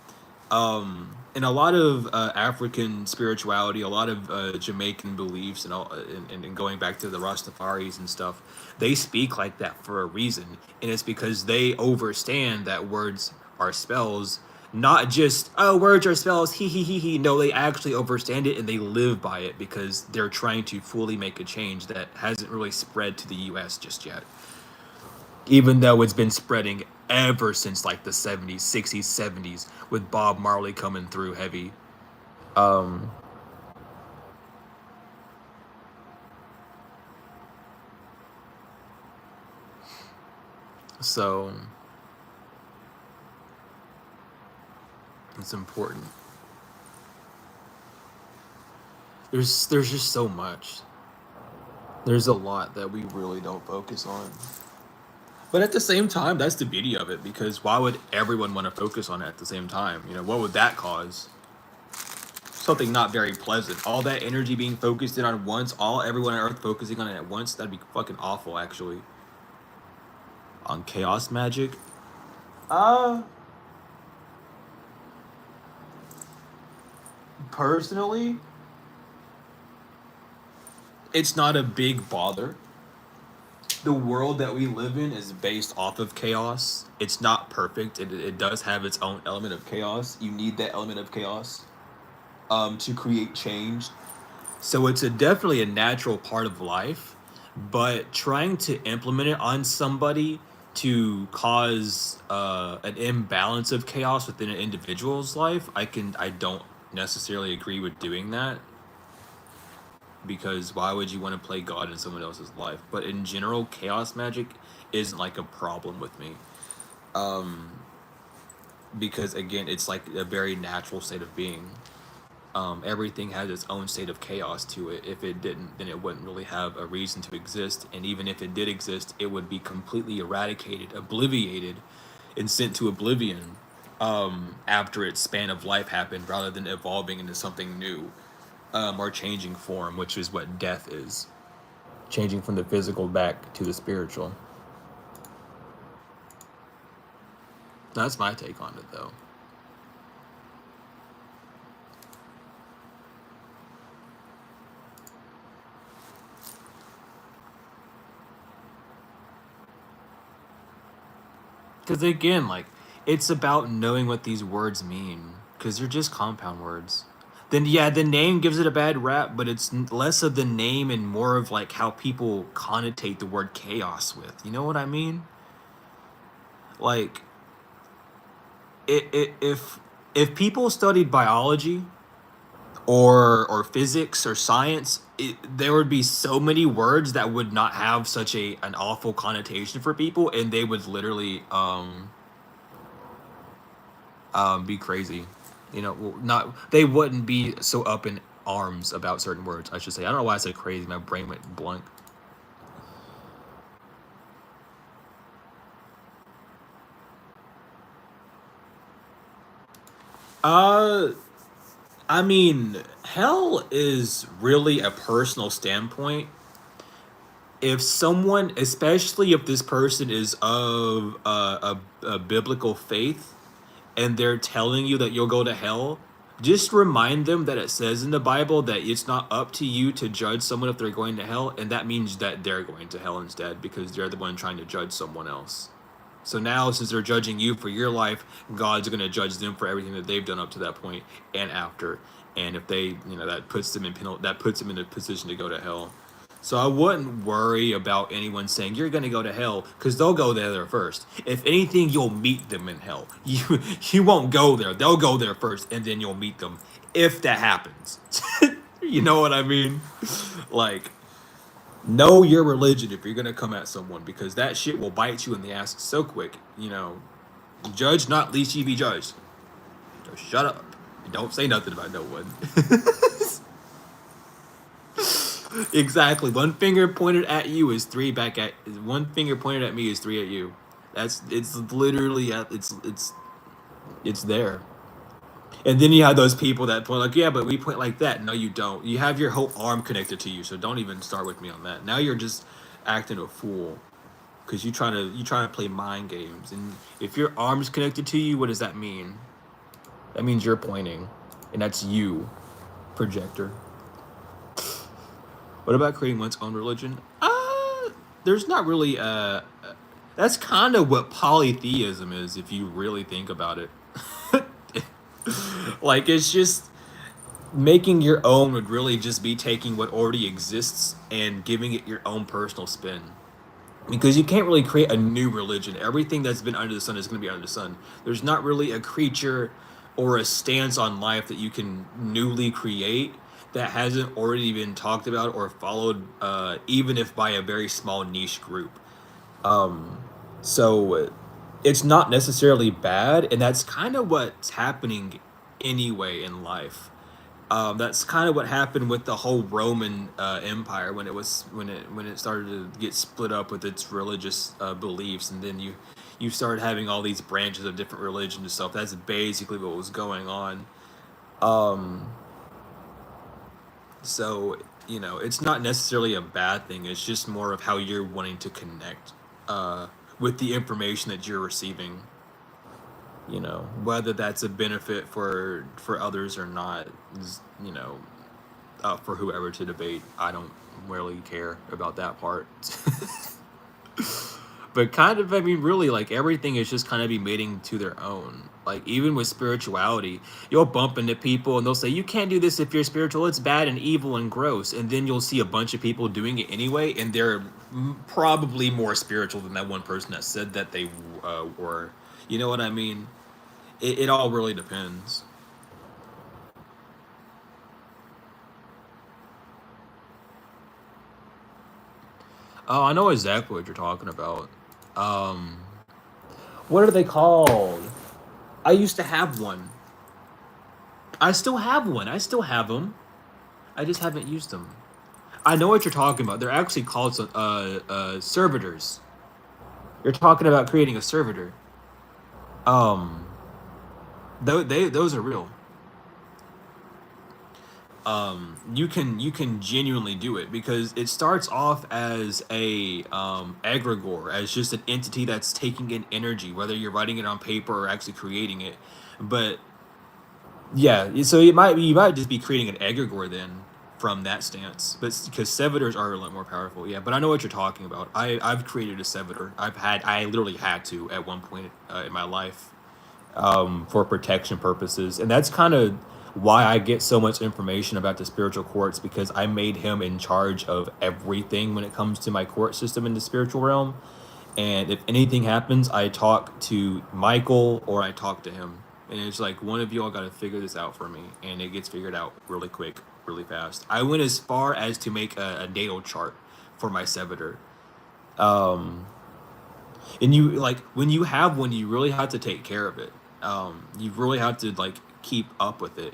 A: And a lot of African spirituality, a lot of Jamaican beliefs, and all, and going back to the Rastafaris and stuff, they speak like that for a reason, and it's because they understand that words are spells, not just words are spells, he he he he. No, they actually understand it and they live by it because they're trying to fully make a change that hasn't really spread to the U.S. just yet, even though it's been spreading ever since like the 70s, 60s, 70s with Bob Marley coming through heavy. Um so it's important. There's just so much. There's a lot that we really don't focus on. But at the same time, that's the beauty of it, because why would everyone want to focus on it at the same time? You know, what would that cause? Something not very pleasant. All that energy being focused in on once, all everyone on Earth focusing on it at once, that'd be fucking awful, actually. On chaos magic? Uh, Personally, it's not a big bother. The world that we live in is based off of chaos. It's not perfect. It does have its own element of chaos. You need that element of chaos to create change. So it's definitely a natural part of life, but trying to implement it on somebody to cause an imbalance of chaos within an individual's life, I don't necessarily agree with doing that, because why would you want to play God in someone else's life? But in general, chaos magic isn't like a problem with me. Because again, it's like a very natural state of being. Everything has its own state of chaos to it. If it didn't, then it wouldn't really have a reason to exist. And even if it did exist, it would be completely eradicated, obliviated, and sent to oblivion after its span of life happened, rather than evolving into something new, or changing form, which is what death is. Changing from the physical back to the spiritual. That's my take on it, though. Because again, like, it's about knowing what these words mean, because they're just compound words. Then yeah, the name gives it a bad rap, but it's less of the name and more of like how people connotate the word chaos with. You know what I mean? Like, if people studied biology or physics or science, there would be so many words that would not have such an awful connotation for people, and they would literally be crazy. You know, well, not they wouldn't be so up in arms about certain words, I should say. I don't know why I said crazy. My brain went blank. Uh, I mean, hell is really a personal standpoint. If someone, especially if this person is of a biblical faith, and they're telling you that you'll go to hell, just remind them that it says in the Bible that it's not up to you to judge someone if they're going to hell, and that means that they're going to hell instead, because they're the one trying to judge someone else. So now, since they're judging you for your life, God's going to judge them for everything that they've done up to that point and after. And if they, that puts them in a position to go to hell. So I wouldn't worry about anyone saying you're going to go to hell, because they'll go there first. If anything, you'll meet them in hell. You won't go there. They'll go there first, and then you'll meet them, if that happens. You know what I mean? Like, know your religion if you're going to come at someone, because that shit will bite you in the ass so quick. Judge not, lest ye be judged. So shut up. Don't say nothing about no one. Exactly. One finger pointed at you is three back at. One finger pointed at me is three at you. It's literally it's there. And then you have those people that point like, yeah, but we point like that. No, you don't. You have your whole arm connected to you, so don't even start with me on that. Now you're just acting a fool, because you trying to play mind games. And if your arm's connected to you, what does that mean? That means you're pointing, and that's you, projector. What about creating one's own religion? There's not really that's kind of what polytheism is, if you really think about it. Like, it's just making your own would really just be taking what already exists and giving it your own personal spin. Because you can't really create a new religion. Everything that's been under the sun is going to be under the sun. There's not really a creature or a stance on life that you can newly create that hasn't already been talked about or followed, even if by a very small niche group. So it's not necessarily bad, and that's kind of what's happening anyway in life. That's kind of what happened with the whole Roman Empire when it started to get split up with its religious beliefs, and then you started having all these branches of different religions and stuff. That's basically what was going on. So it's not necessarily a bad thing. It's just more of how you're wanting to connect with the information that you're receiving. Whether that's a benefit for others or not is for whoever to debate. I don't really care about that part. But kind of, I mean, really, like everything is just kind of emitting to their own. Like even with spirituality, you'll bump into people and they'll say, "You can't do this if you're spiritual. It's bad and evil and gross." And then you'll see a bunch of people doing it anyway, and they're probably more spiritual than that one person that said that they were. You know what I mean? It all really depends. Oh, I know exactly what you're talking about. Um, what are they called? I used to have one. I still have one. I still have them. I just haven't used them. I know what you're talking about. They're actually called servitors. You're talking about creating a servitor. Um, those are real. You can genuinely do it because it starts off as a egregore, as just an entity that's taking in energy, whether you're writing it on paper or actually creating it. But yeah, so you might just be creating an egregore then from that stance, but because servitors are a lot more powerful. Yeah, but I know what you're talking about. I've created a servitor. I literally had to at one point in my life for protection purposes. And that's kind of why I get so much information about the spiritual courts because I made him in charge of everything when it comes to my court system in the spiritual realm. And if anything happens, I talk to Michael or I talk to him. And it's like, one of you all got to figure this out for me. And it gets figured out really quick, really fast. I went as far as to make a natal chart for my servitor. Um, and you like when you have one you really have to take care of it. You really have to like keep up with it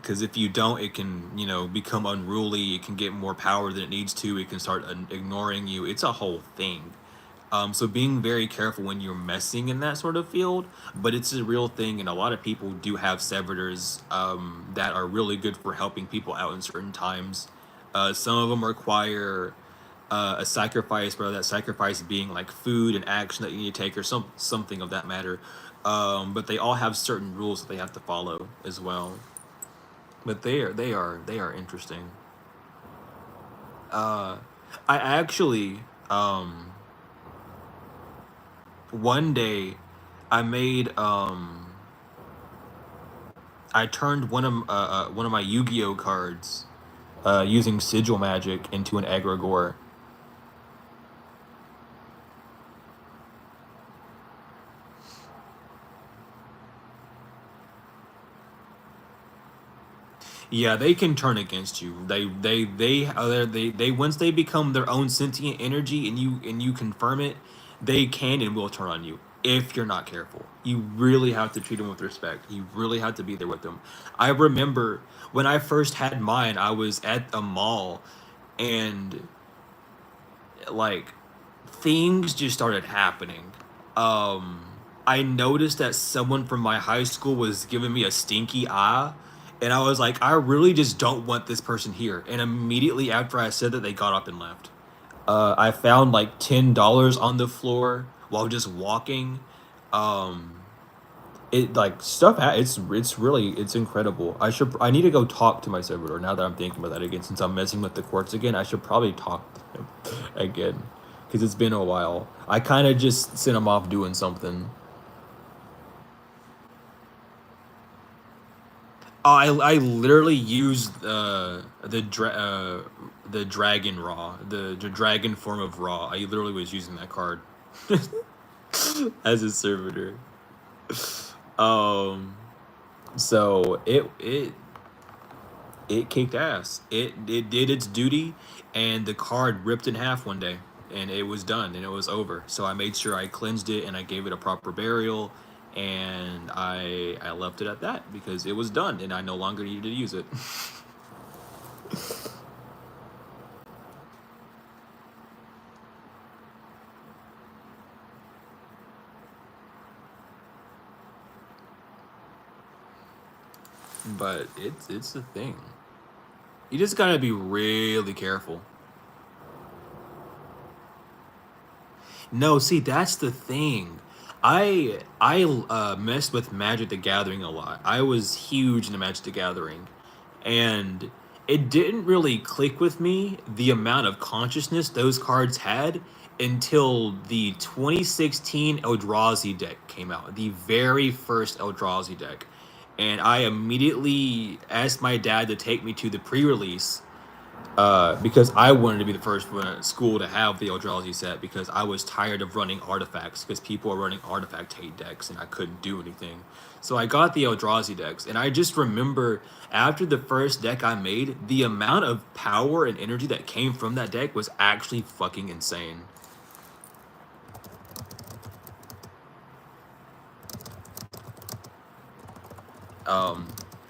A: because if you don't it can become unruly, it can get more power than it needs to, it can start ignoring you, it's a whole thing. So being very careful when you're messing in that sort of field, but it's a real thing, and a lot of people do have servitors that are really good for helping people out in certain times. Some of them require a sacrifice, whether that sacrifice being like food and action that you need to take or something of that matter. But they all have certain rules that they have to follow as well. But they are interesting. Uh, I actually one day I made I turned one of my Yu-Gi-Oh cards using sigil magic into an egregore. Yeah, they can turn against you. They once they become their own sentient energy and you confirm it, they can and will turn on you if you're not careful. You really have to treat them with respect. You really have to be there with them. I remember when I first had mine, I was at a mall and like things just started happening. Um, I noticed that someone from my high school was giving me a stinky eye, and I was like, I really just don't want this person here. And immediately after I said that, they got up and left. I found like $10 on the floor while just walking. Um, it like stuff. It's really it's incredible. I need to go talk to my servitor now that I'm thinking about that again. Since I'm messing with the quartz again, I should probably talk to him again because it's been a while. I kind of just sent him off doing something. I literally used the dragon raw, the dragon form of raw. I literally was using that card as a servitor. Um, so it kicked ass. It did its duty, and the card ripped in half one day, and it was done, and it was over. So I made sure I cleansed it, and I gave it a proper burial, and I left it at that because it was done, and I no longer needed to use it. But it's the thing. You just gotta be really careful. No, see, that's the thing. I messed with Magic the Gathering a lot. I was huge into Magic the Gathering, and it didn't really click with me the amount of consciousness those cards had until the 2016 Eldrazi deck came out, the very first Eldrazi deck. And I immediately asked my dad to take me to the pre-release because I wanted to be the first one at school to have the Eldrazi set because I was tired of running artifacts because people are running artifact hate decks and I couldn't do anything. So I got the Eldrazi decks, and I just remember after the first deck I made, the amount of power and energy that came from that deck was actually fucking insane.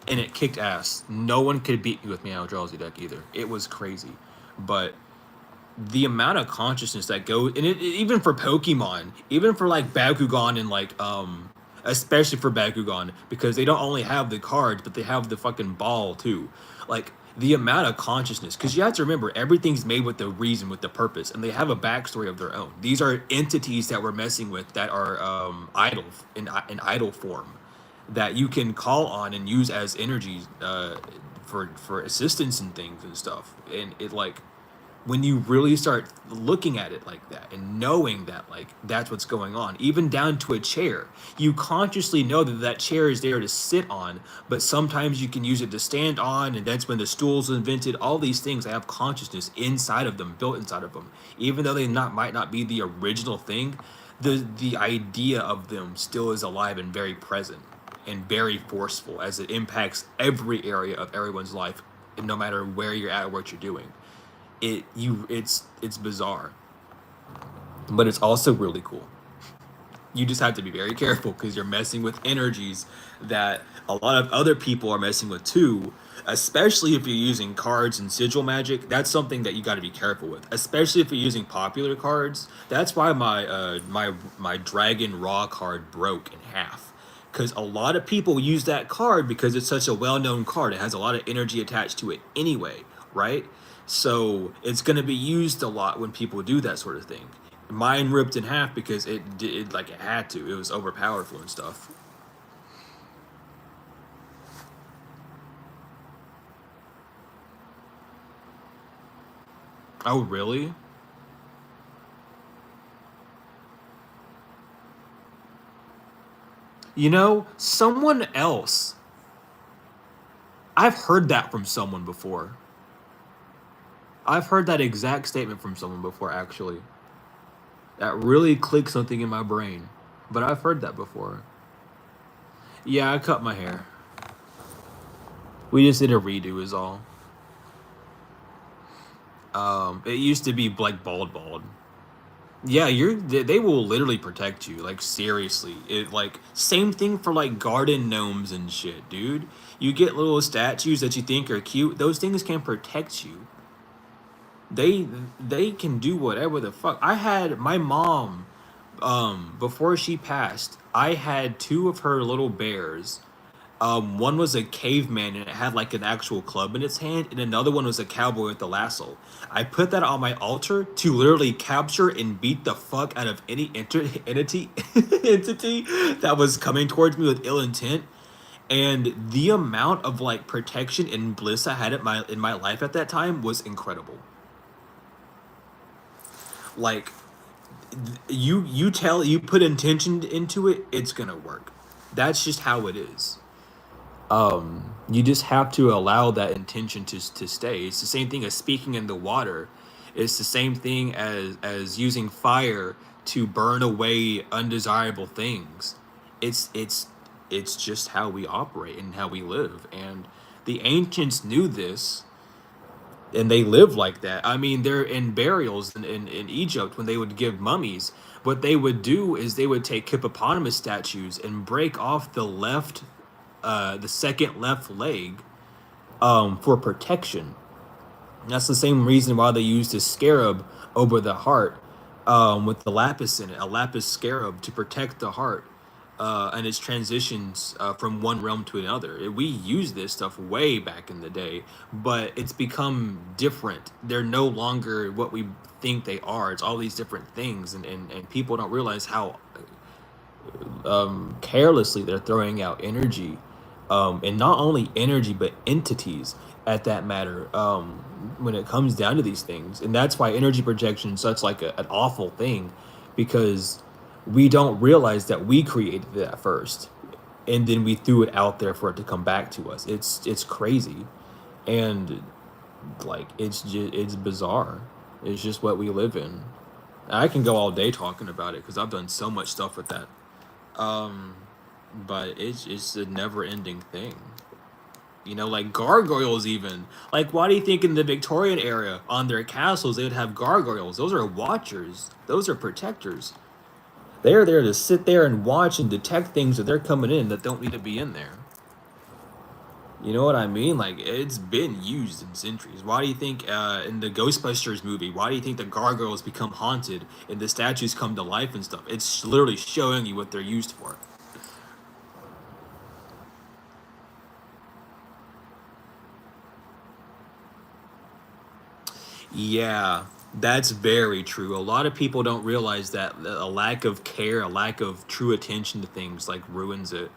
A: And it kicked ass. No one could beat me with me on Eldrazi deck either. It was crazy. But the amount of consciousness that goes, and even for Pokemon, even for like Bakugan and like especially for Bakugan, because they don't only have the cards but they have the fucking ball too. Like the amount of consciousness, because you have to remember everything's made with the reason, with the purpose, and they have a backstory of their own. These are entities that we're messing with that are idle in idle form that you can call on and use as energy for assistance and things and stuff. And it like when you really start looking at it like that and knowing that like that's what's going on, even down to a chair, you consciously know that that chair is there to sit on, but sometimes you can use it to stand on, and that's when the stools invented. All these things have consciousness inside of them, built inside of them, even though they might not be the original thing. The idea of them still is alive and very present and very forceful as it impacts every area of everyone's life, no matter where you're at or what you're doing. It's bizarre, but it's also really cool. You just have to be very careful because you're messing with energies that a lot of other people are messing with too, especially if you're using cards and sigil magic. That's something that you got to be careful with, especially if you're using popular cards. That's why my dragon raw card broke in half, because a lot of people use that card because it's such a well-known card. It has a lot of energy attached to it anyway, right? So it's going to be used a lot when people do that sort of thing. Mine ripped in half because it did, like it had to. It was overpowerful and stuff. Oh, really? You know, someone else. I've heard that from someone before. I've heard that exact statement from someone before, actually. That really clicked something in my brain. But I've heard that before. Yeah, I cut my hair. We just did a redo, is all. It used to be like bald. Yeah, they will literally protect you, like seriously. It like same thing for like garden gnomes and shit, dude. You get little statues that you think are cute. Those things can protect you. They they can do whatever the fuck. I had my mom before she passed, I had two of her little bears. One was a caveman and it had like an actual club in its hand, and another one was a cowboy with a lasso. I put that on my altar to literally capture and beat the fuck out of any entity that was coming towards me with ill intent. And the amount of like protection and bliss I had in my life at that time was incredible. Like you put intention into it, it's gonna work. That's just how it is. You just have to allow that intention to stay. It's the same thing as speaking in the water. It's the same thing as using fire to burn away undesirable things. It's it's just how we operate and how we live, and the ancients knew this, and they live like that. I mean, they're in burials in Egypt when they would give mummies. What they would do is they would take hippopotamus statues and break off the second left leg, for protection. That's the same reason why they used a scarab over the heart, with the lapis in it, a lapis scarab to protect the heart, and its transitions from one realm to another. We used this stuff way back in the day, but it's become different. They're no longer what we think they are. It's all these different things, and people don't realize how carelessly they're throwing out energy, and not only energy but entities. at that matter, when it comes down to these things. And that's why energy projection is such like an awful thing, because we don't realize that we created it at first, and then we threw it out there for it to come back to us. It's crazy, and like it's bizarre. It's just what we live in. I can go all day talking about it because I've done so much stuff with that. Um, but it's a never ending thing. You know, like gargoyles even. Like, why do you think in the Victorian era on their castles they would have gargoyles? Those are watchers. Those are protectors. They're there to sit there and watch and detect things that they're coming in that don't need to be in there. You know what I mean? Like, it's been used in centuries. Why do you think in the Ghostbusters movie, why do you think the gargoyles become haunted and the statues come to life and stuff? It's literally showing you what they're used for. Yeah, that's very true. A lot of people don't realize that a lack of care, a lack of true attention to things, like ruins it.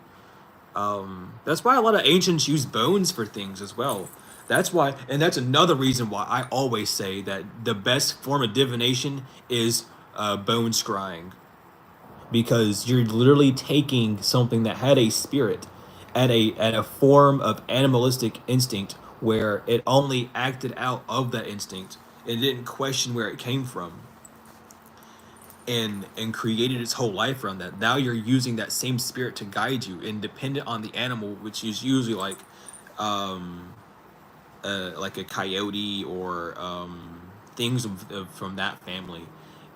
A: That's why a lot of ancients use bones for things as well. That's why, and that's another reason why I always say that the best form of divination is bone scrying, because you're literally taking something that had a spirit, at a form of animalistic instinct where it only acted out of that instinct and didn't question where it came from, and created its whole life around that. Now you're using that same spirit to guide you, independent on the animal, which is usually um like a coyote or things from that family.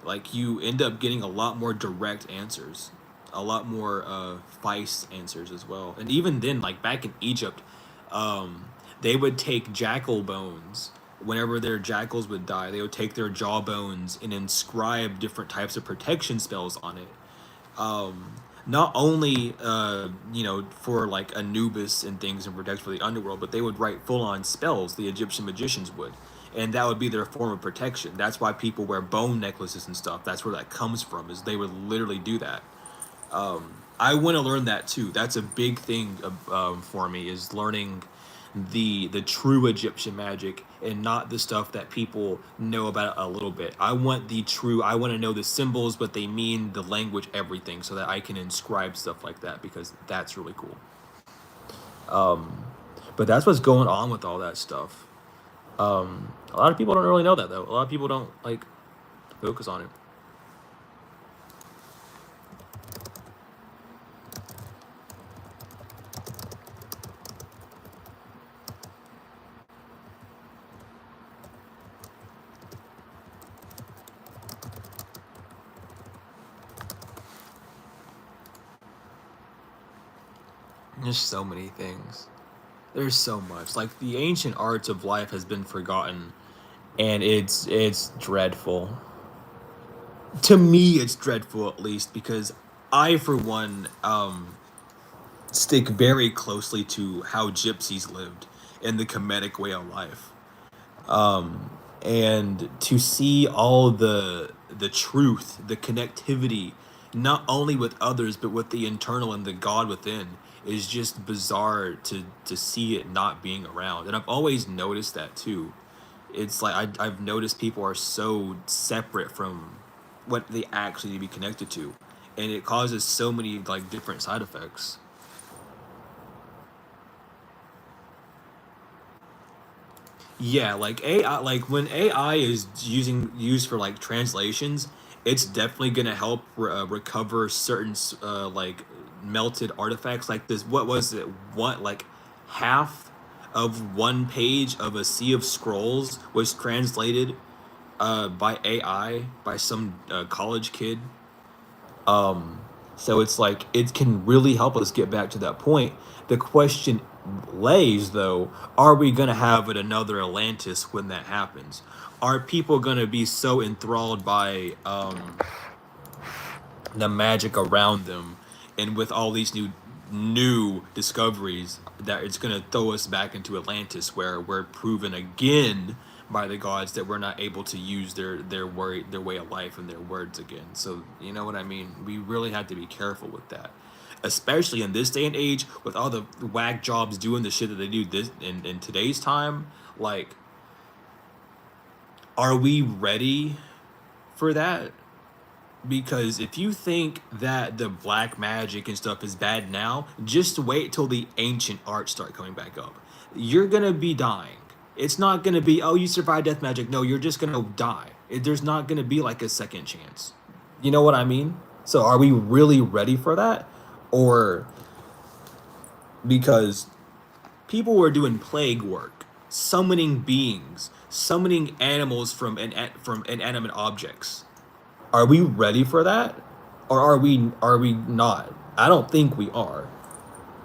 A: Like, you end up getting a lot more direct answers, a lot more feist answers as well. And even then, like back in Egypt, um, they would take jackal bones. Whenever their jackals would die, they would take their jaw bones and inscribe different types of protection spells on it. Not only for like Anubis and things and protect for the underworld, but they would write full on spells. The Egyptian magicians would, and that would be their form of protection. That's why people wear bone necklaces and stuff. That's where that comes from. Is they would literally do that. I want to learn that too. That's a big thing for me, is learning the true Egyptian magic and not the stuff that people know about a little bit. I want the true. I want to know the symbols, what they mean, the language, everything, so that I can inscribe stuff like that, because that's really cool. But that's what's going on with all that stuff. A lot of people don't really know that though. A lot of people don't like focus on it. There's so many things. There's so much. Like, the ancient arts of life has been forgotten, and it's dreadful. To me, it's dreadful, at least because I, for one, stick very closely to how gypsies lived in the Kemetic way of life. And to see all the truth, the connectivity, not only with others but with the internal and the God within, is just bizarre to see it not being around. And I've always noticed that too. It's like I've noticed people are so separate from what they actually need to be connected to, and it causes so many like different side effects. Yeah, like AI, like when AI is used for like translations, it's definitely gonna help recover certain like melted artifacts. Like this, what was it? What, like half of one page of a Sea of Scrolls was translated by AI by some college kid. So it's like it can really help us get back to that point. The question lays, though, are we going to have it another Atlantis when that happens? Are people going to be so enthralled by the magic around them, and with all these new discoveries, that it's going to throw us back into Atlantis, where we're proven again by the gods that we're not able to use their way of life and their words again. So you know what I mean? We really have to be careful with that. especially in this day and age with all the whack jobs doing the shit that they do this in today's time. Like, are we ready for that? Because if you think that the black magic and stuff is bad now, just wait till the ancient arts start coming back up. You're gonna be dying. It's not gonna be, oh, you survived death magic. No, you're just gonna die. There's not gonna be like a second chance. You know what I mean? So are we really ready for that? Or because people were doing plague work, summoning beings, summoning animals from inanimate objects. Are we ready for that? Or are we not? I don't think we are.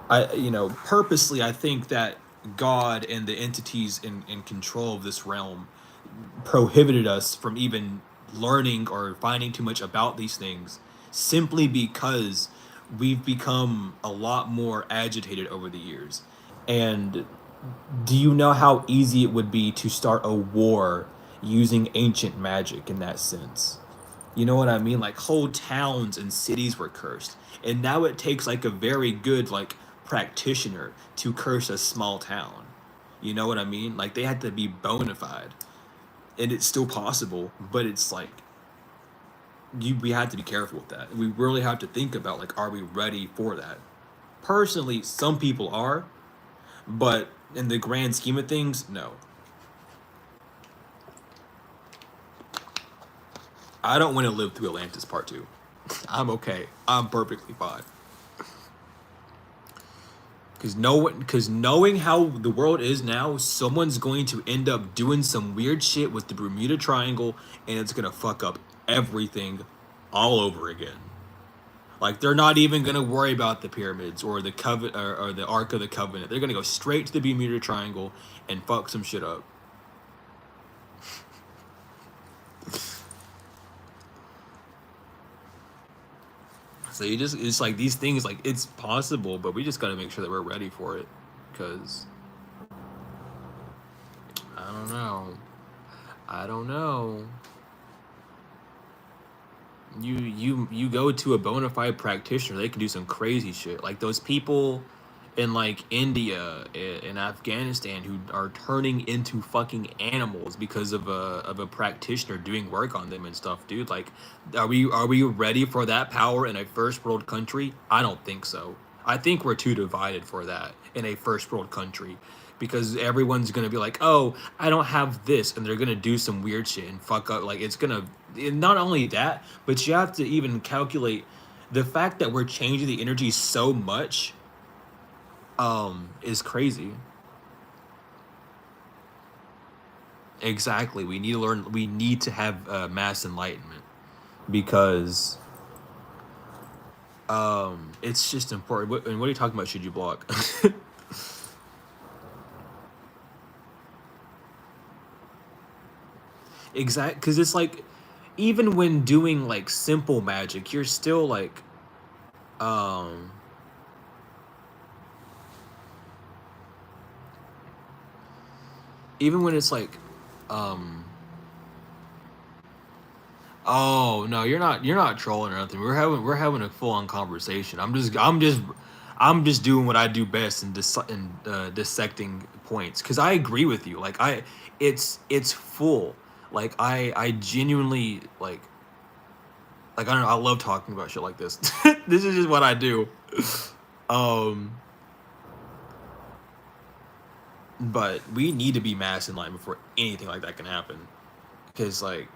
A: Purposely I think that God and the entities in control of this realm prohibited us from even learning or finding too much about these things, simply because we've become a lot more agitated over the years. And do you know how easy it would be to start a war using ancient magic in that sense? You know what I mean? Like, whole towns and cities were cursed. And now it takes like a very good like practitioner to curse a small town. You know what I mean? Like, they had to be bona fide. And it's still possible, but it's like we have to be careful with that. We really have to think about, like, are we ready for that? Personally, some people are, but in the grand scheme of things, no. I don't want to live through Atlantis Part 2. I'm okay. I'm perfectly fine. Because knowing how the world is now, someone's going to end up doing some weird shit with the Bermuda Triangle, and it's going to fuck up everything all over again. Like, they're not even going to worry about the pyramids or the or the Ark of the Covenant. They're going to go straight to the Bermuda Triangle and fuck some shit up. So it's like these things, like, it's possible, but we just got to make sure that we're ready for it. Because I don't know. You go to a bona fide practitioner, they can do some crazy shit. Like those people in like India and Afghanistan who are turning into fucking animals because of a practitioner doing work on them and stuff, dude. Like, are we ready for that power in a first world country? I don't think so. I think we're too divided for that in a first world country, because everyone's gonna be like, oh, I don't have this, and they're gonna do some weird shit and fuck up. Like, it's gonna, not only that, but you have to even calculate the fact that we're changing the energy so much is crazy. Exactly. We need to learn. We need to have mass enlightenment, because it's just important. And what are you talking about? Should you block? Exactly, because it's like, even when doing like simple magic, you're still like, um, even when it's like, um, oh no, you're not trolling or nothing. We're having a full on conversation. I'm just doing what I do best in dissecting points, because I agree with you. Like, it's full. Like, I genuinely like, I don't know, I love talking about shit like this. This is just what I do. Um, but we need to be mass in line before anything like that can happen. Because, like,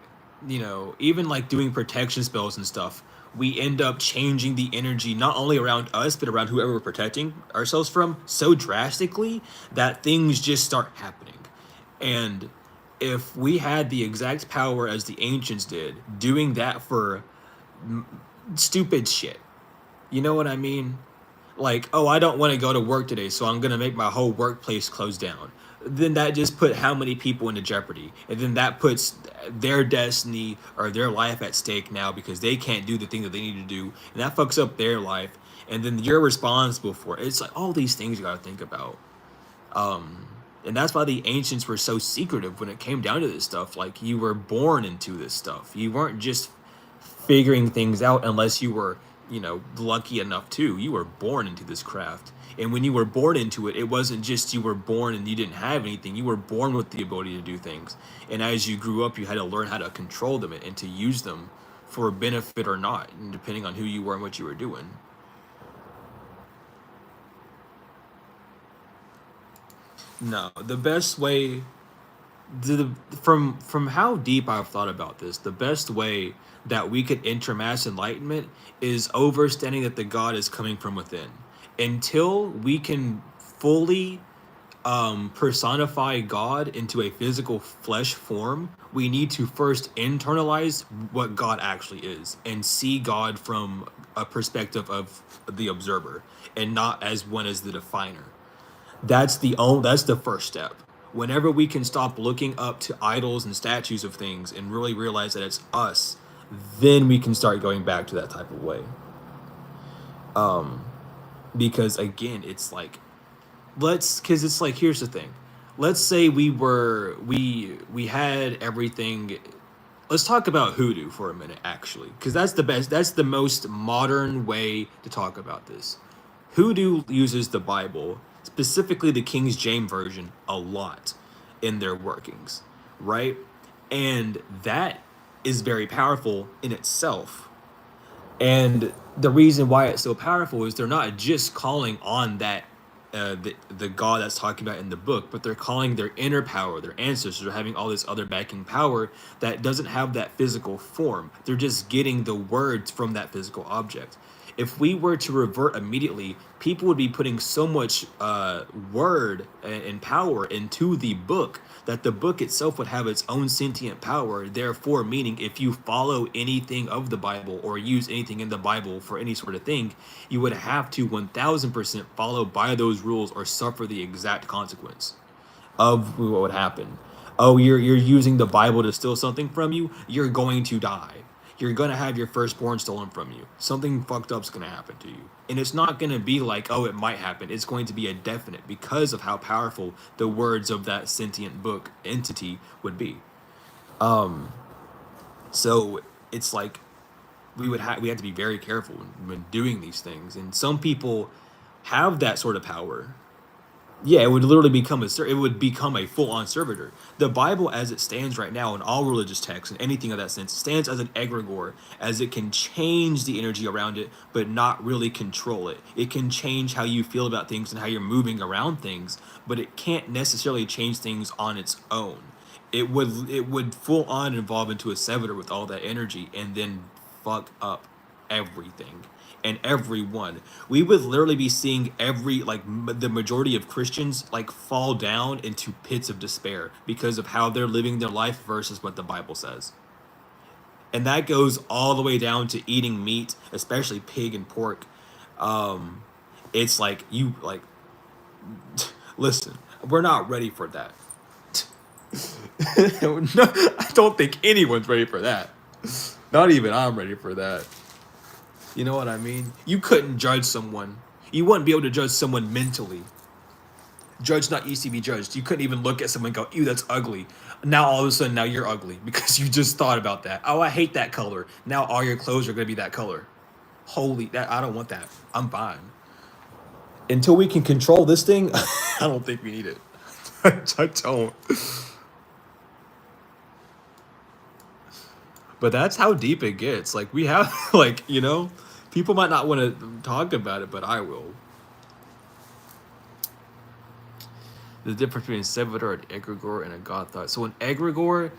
A: even like doing protection spells and stuff, we end up changing the energy not only around us but around whoever we're protecting ourselves from so drastically that things just start happening. And if we had the exact power as the ancients did, doing that for stupid shit, you know what I mean? Like, oh, I don't want to go to work today, so I'm gonna make my whole workplace close down. Then that just put how many people into jeopardy, and then that puts their destiny or their life at stake now, because they can't do the thing that they need to do, and that fucks up their life, and then you're responsible for it. It's like all these things you gotta think about. And that's why the ancients were so secretive when it came down to this stuff. Like, you were born into this stuff. You weren't just figuring things out unless you were lucky enough too. You were born into this craft. And when you were born into it, it wasn't just you were born and you didn't have anything. You were born with the ability to do things. And as you grew up, you had to learn how to control them and to use them for a benefit or not, and depending on who you were and what you were doing. No, the best way, from how deep I've thought about this, the best way that we could enter mass enlightenment is understanding that the God is coming from within. Until we can fully personify God into a physical flesh form, we need to first internalize what God actually is and see God from a perspective of the observer and not as one as the definer. That's the first step. Whenever we can stop looking up to idols and statues of things and really realize that it's us, then we can start going back to that type of way. Because again, it's like, because it's like, here's the thing. Let's say we had everything. Let's talk about hoodoo for a minute, actually, because that's the most modern way to talk about this. Hoodoo uses the Bible, specifically the King James version, a lot in their workings, right? And that is very powerful in itself. And the reason why it's so powerful is they're not just calling on that the God that's talking about in the book, but they're calling their inner power, their ancestors, are having all this other backing power that doesn't have that physical form. They're just getting the words from that physical object. If we were to revert immediately, people would be putting so much word and power into the book that the book itself would have its own sentient power. Therefore, meaning if you follow anything of the Bible or use anything in the Bible for any sort of thing, you would have to 1000% follow by those rules or suffer the exact consequence of what would happen. Oh, you're using the Bible to steal something from you, you're going to die. You're going to have your firstborn stolen from you. Something fucked up's going to happen to you. And it's not going to be like, oh, it might happen. It's going to be a definite because of how powerful the words of that sentient book entity would be. So it's like we have to be very careful when doing these things. And some people have that sort of power. Yeah, it would literally become a full-on servitor. The Bible, as it stands right now, in all religious texts and anything of that sense, stands as an egregore, as it can change the energy around it, but not really control it. It can change how you feel about things and how you're moving around things, but it can't necessarily change things on its own. It would full-on evolve into a servitor with all that energy, and then fuck up everything and everyone. We would literally be seeing the majority of Christians like fall down into pits of despair because of how they're living their life versus what the Bible says. And that goes all the way down to eating meat, especially pig and pork. It's like listen, we're not ready for that. No, I don't think anyone's ready for that. Not even I'm ready for that. You know what I mean? You couldn't judge someone. You wouldn't be able to judge someone mentally. Judge not easy to be judged. You couldn't even look at someone and go, ew, that's ugly. Now all of a sudden, now you're ugly because you just thought about that. Oh, I hate that color. Now all your clothes are going to be that color. I don't want that. I'm fine. Until we can control this thing, I don't think we need it. I don't. But that's how deep it gets. Like, we have, people might not want to talk about it, but I will. The difference between a servitor, an egregore, and a god thought. So an egregore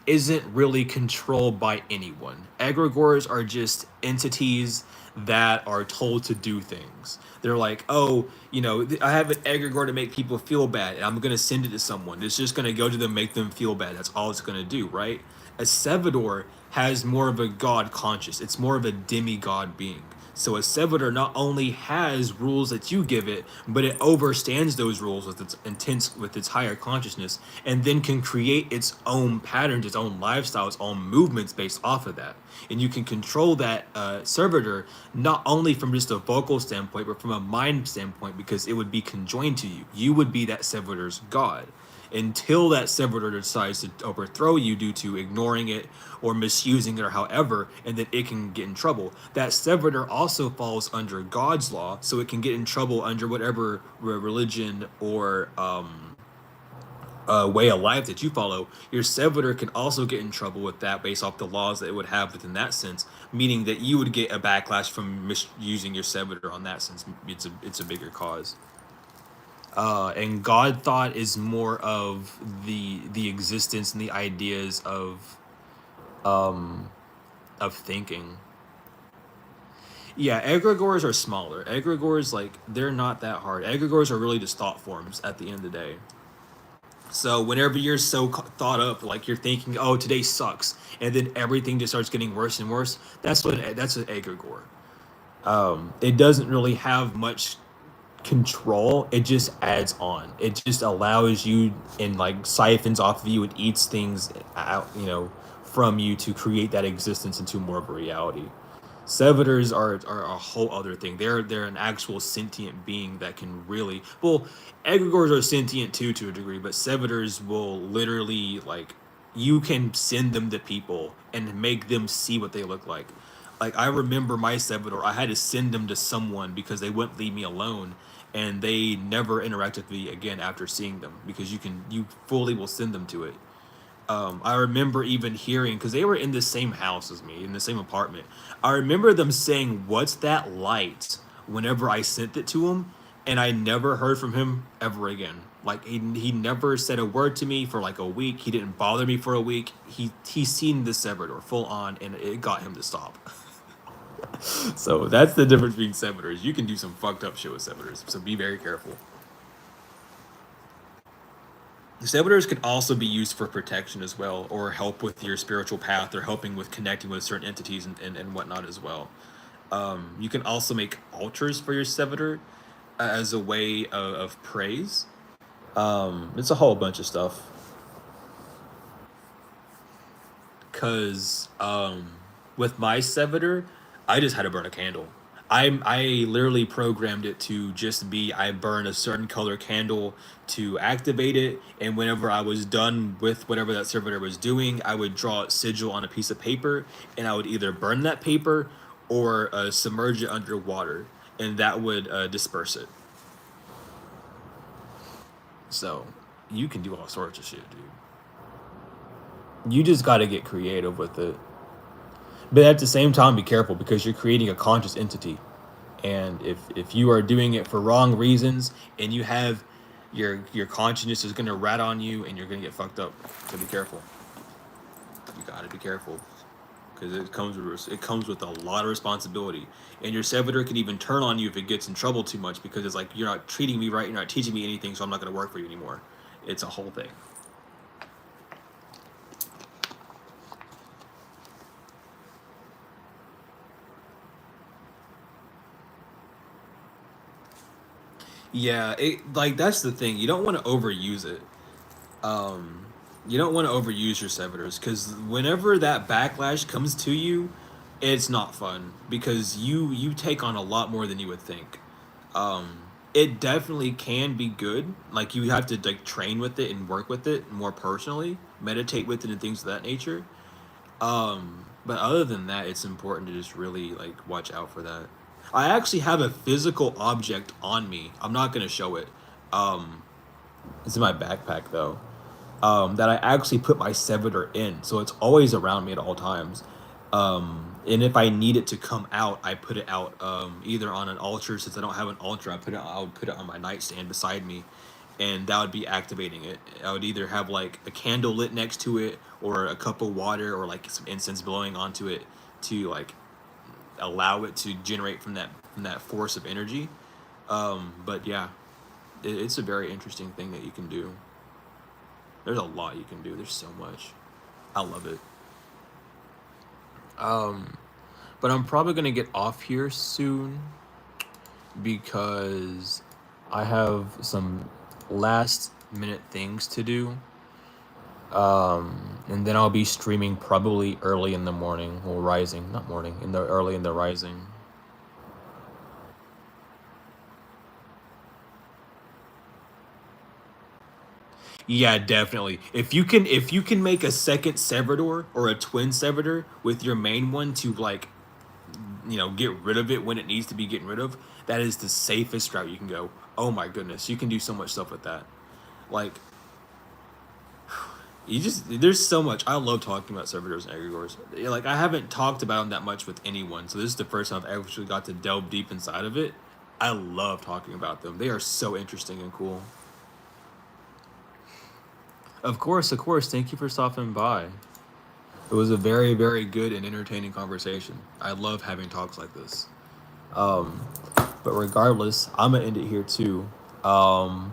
A: isn't really controlled by anyone. Egregores are just entities that are told to do things. They're like, oh, I have an egregore to make people feel bad, and I'm going to send it to someone. It's just going to go to them, make them feel bad. That's all it's going to do, right? A servitor has more of a god conscious. It's more of a demigod being. So a servitor not only has rules that you give it, but it overstands those rules with its higher consciousness, and then can create its own patterns, its own lifestyle, its own movements based off of that. And you can control that servitor not only from just a vocal standpoint, but from a mind standpoint, because it would be conjoined to you. You would be that servitor's god. until that servitor decides to overthrow you due to ignoring it or misusing it or however, and then it can get in trouble. That servitor also falls under God's law, so it can get in trouble under whatever religion or way of life that you follow. Your servitor can also get in trouble with that based off the laws that it would have within that sense, meaning that you would get a backlash from misusing your servitor on that sense. It's a bigger cause. And God thought is more of the existence and the ideas of thinking. Yeah, egregores are smaller. Egregores, like, they're not that hard. Egregores are really just thought forms at the end of the day. So whenever you're so thought up, like you're thinking, "Oh, today sucks," and then everything just starts getting worse and worse. That's an egregore. It doesn't really have much control. It just adds on. It just allows you and like siphons off of you and eats things out, from you to create that existence into more of a reality. Servitors are a whole other thing. They're an actual sentient being that can really, well, egregores are sentient too to a degree, but servitors will literally, like, you can send them to people and make them see what they look like. Like, I remember my servitor, I had to send them to someone because they wouldn't leave me alone, and they never interacted with me again after seeing them because you fully will send them to it. I remember even hearing, because they were in the same house as me, in the same apartment. I remember them saying, "What's that light?" whenever I sent it to him, and I never heard from him ever again. Like, he never said a word to me for like a week. He didn't bother me for a week. He seen the servitor full on, and it got him to stop. So that's the difference between servitors. You can do some fucked up shit with servitors, so be very careful. Servitors can also be used for protection as well, or help with your spiritual path, or helping with connecting with certain entities and whatnot as well. You can also make altars for your servitor as a way of praise. It's a whole bunch of stuff. Because with my servitor, I just had to burn a candle. I literally programmed it to just be, I burn a certain color candle to activate it, and whenever I was done with whatever that servitor was doing, I would draw a sigil on a piece of paper, and I would either burn that paper or submerge it under water, and that would disperse it. So you can do all sorts of shit, dude. You just got to get creative with it. But at the same time, be careful because you're creating a conscious entity. And if you are doing it for wrong reasons and you have your consciousness is going to rat on you and you're going to get fucked up. So be careful. You got to be careful because it comes with a lot of responsibility. And your servitor can even turn on you if it gets in trouble too much because it's like, you're not treating me right, you're not teaching me anything, so I'm not going to work for you anymore. It's a whole thing. Yeah, that's the thing. You don't want to overuse it. You don't want to overuse your servitors because whenever that backlash comes to you, it's not fun because you take on a lot more than you would think. It definitely can be good. Like, you have to like train with it and work with it more personally, meditate with it and things of that nature. But other than that, it's important to just really like watch out for that. I actually have a physical object on me. I'm not gonna show it. It's in my backpack though. That I actually put my servitor in, so it's always around me at all times. And if I need it to come out, I put it out either on an altar. Since I don't have an altar, I would put it on my nightstand beside me, and that would be activating it. I would either have like a candle lit next to it, or a cup of water, or like some incense blowing onto it to like allow it to generate from that force of energy. But yeah, it's a very interesting thing that you can do. There's a lot you can do. There's so much. I love it. But I'm probably gonna get off here soon because I have some last minute things to do. And then I'll be streaming probably early in the morning, or rising, not morning, early in the rising. Yeah, definitely. If you can make a second servitor or a twin servitor with your main one to like, get rid of it when it needs to be getting rid of, that is the safest route you can go. Oh my goodness, you can do so much stuff with that. Like, there's so much. I love talking about servitors and egregores. Yeah, like, I haven't talked about them that much with anyone, so this is the first time I've actually got to delve deep inside of it. I love talking about them. They are so interesting and cool. Of course, of course. Thank you for stopping by. It was a very, very good and entertaining conversation. I love having talks like this. Um, but regardless, I'm gonna end it here too. Um,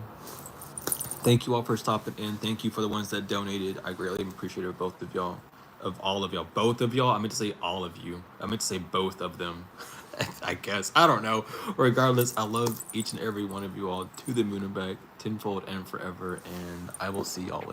A: Thank you all for stopping in. Thank you for the ones that donated. I greatly appreciate it, both of y'all, of all of y'all, both of y'all. I meant to say all of you. I meant to say both of them. I guess I don't know. Regardless, I love each and every one of you all to the moon and back, tenfold and forever. And I will see y'all later.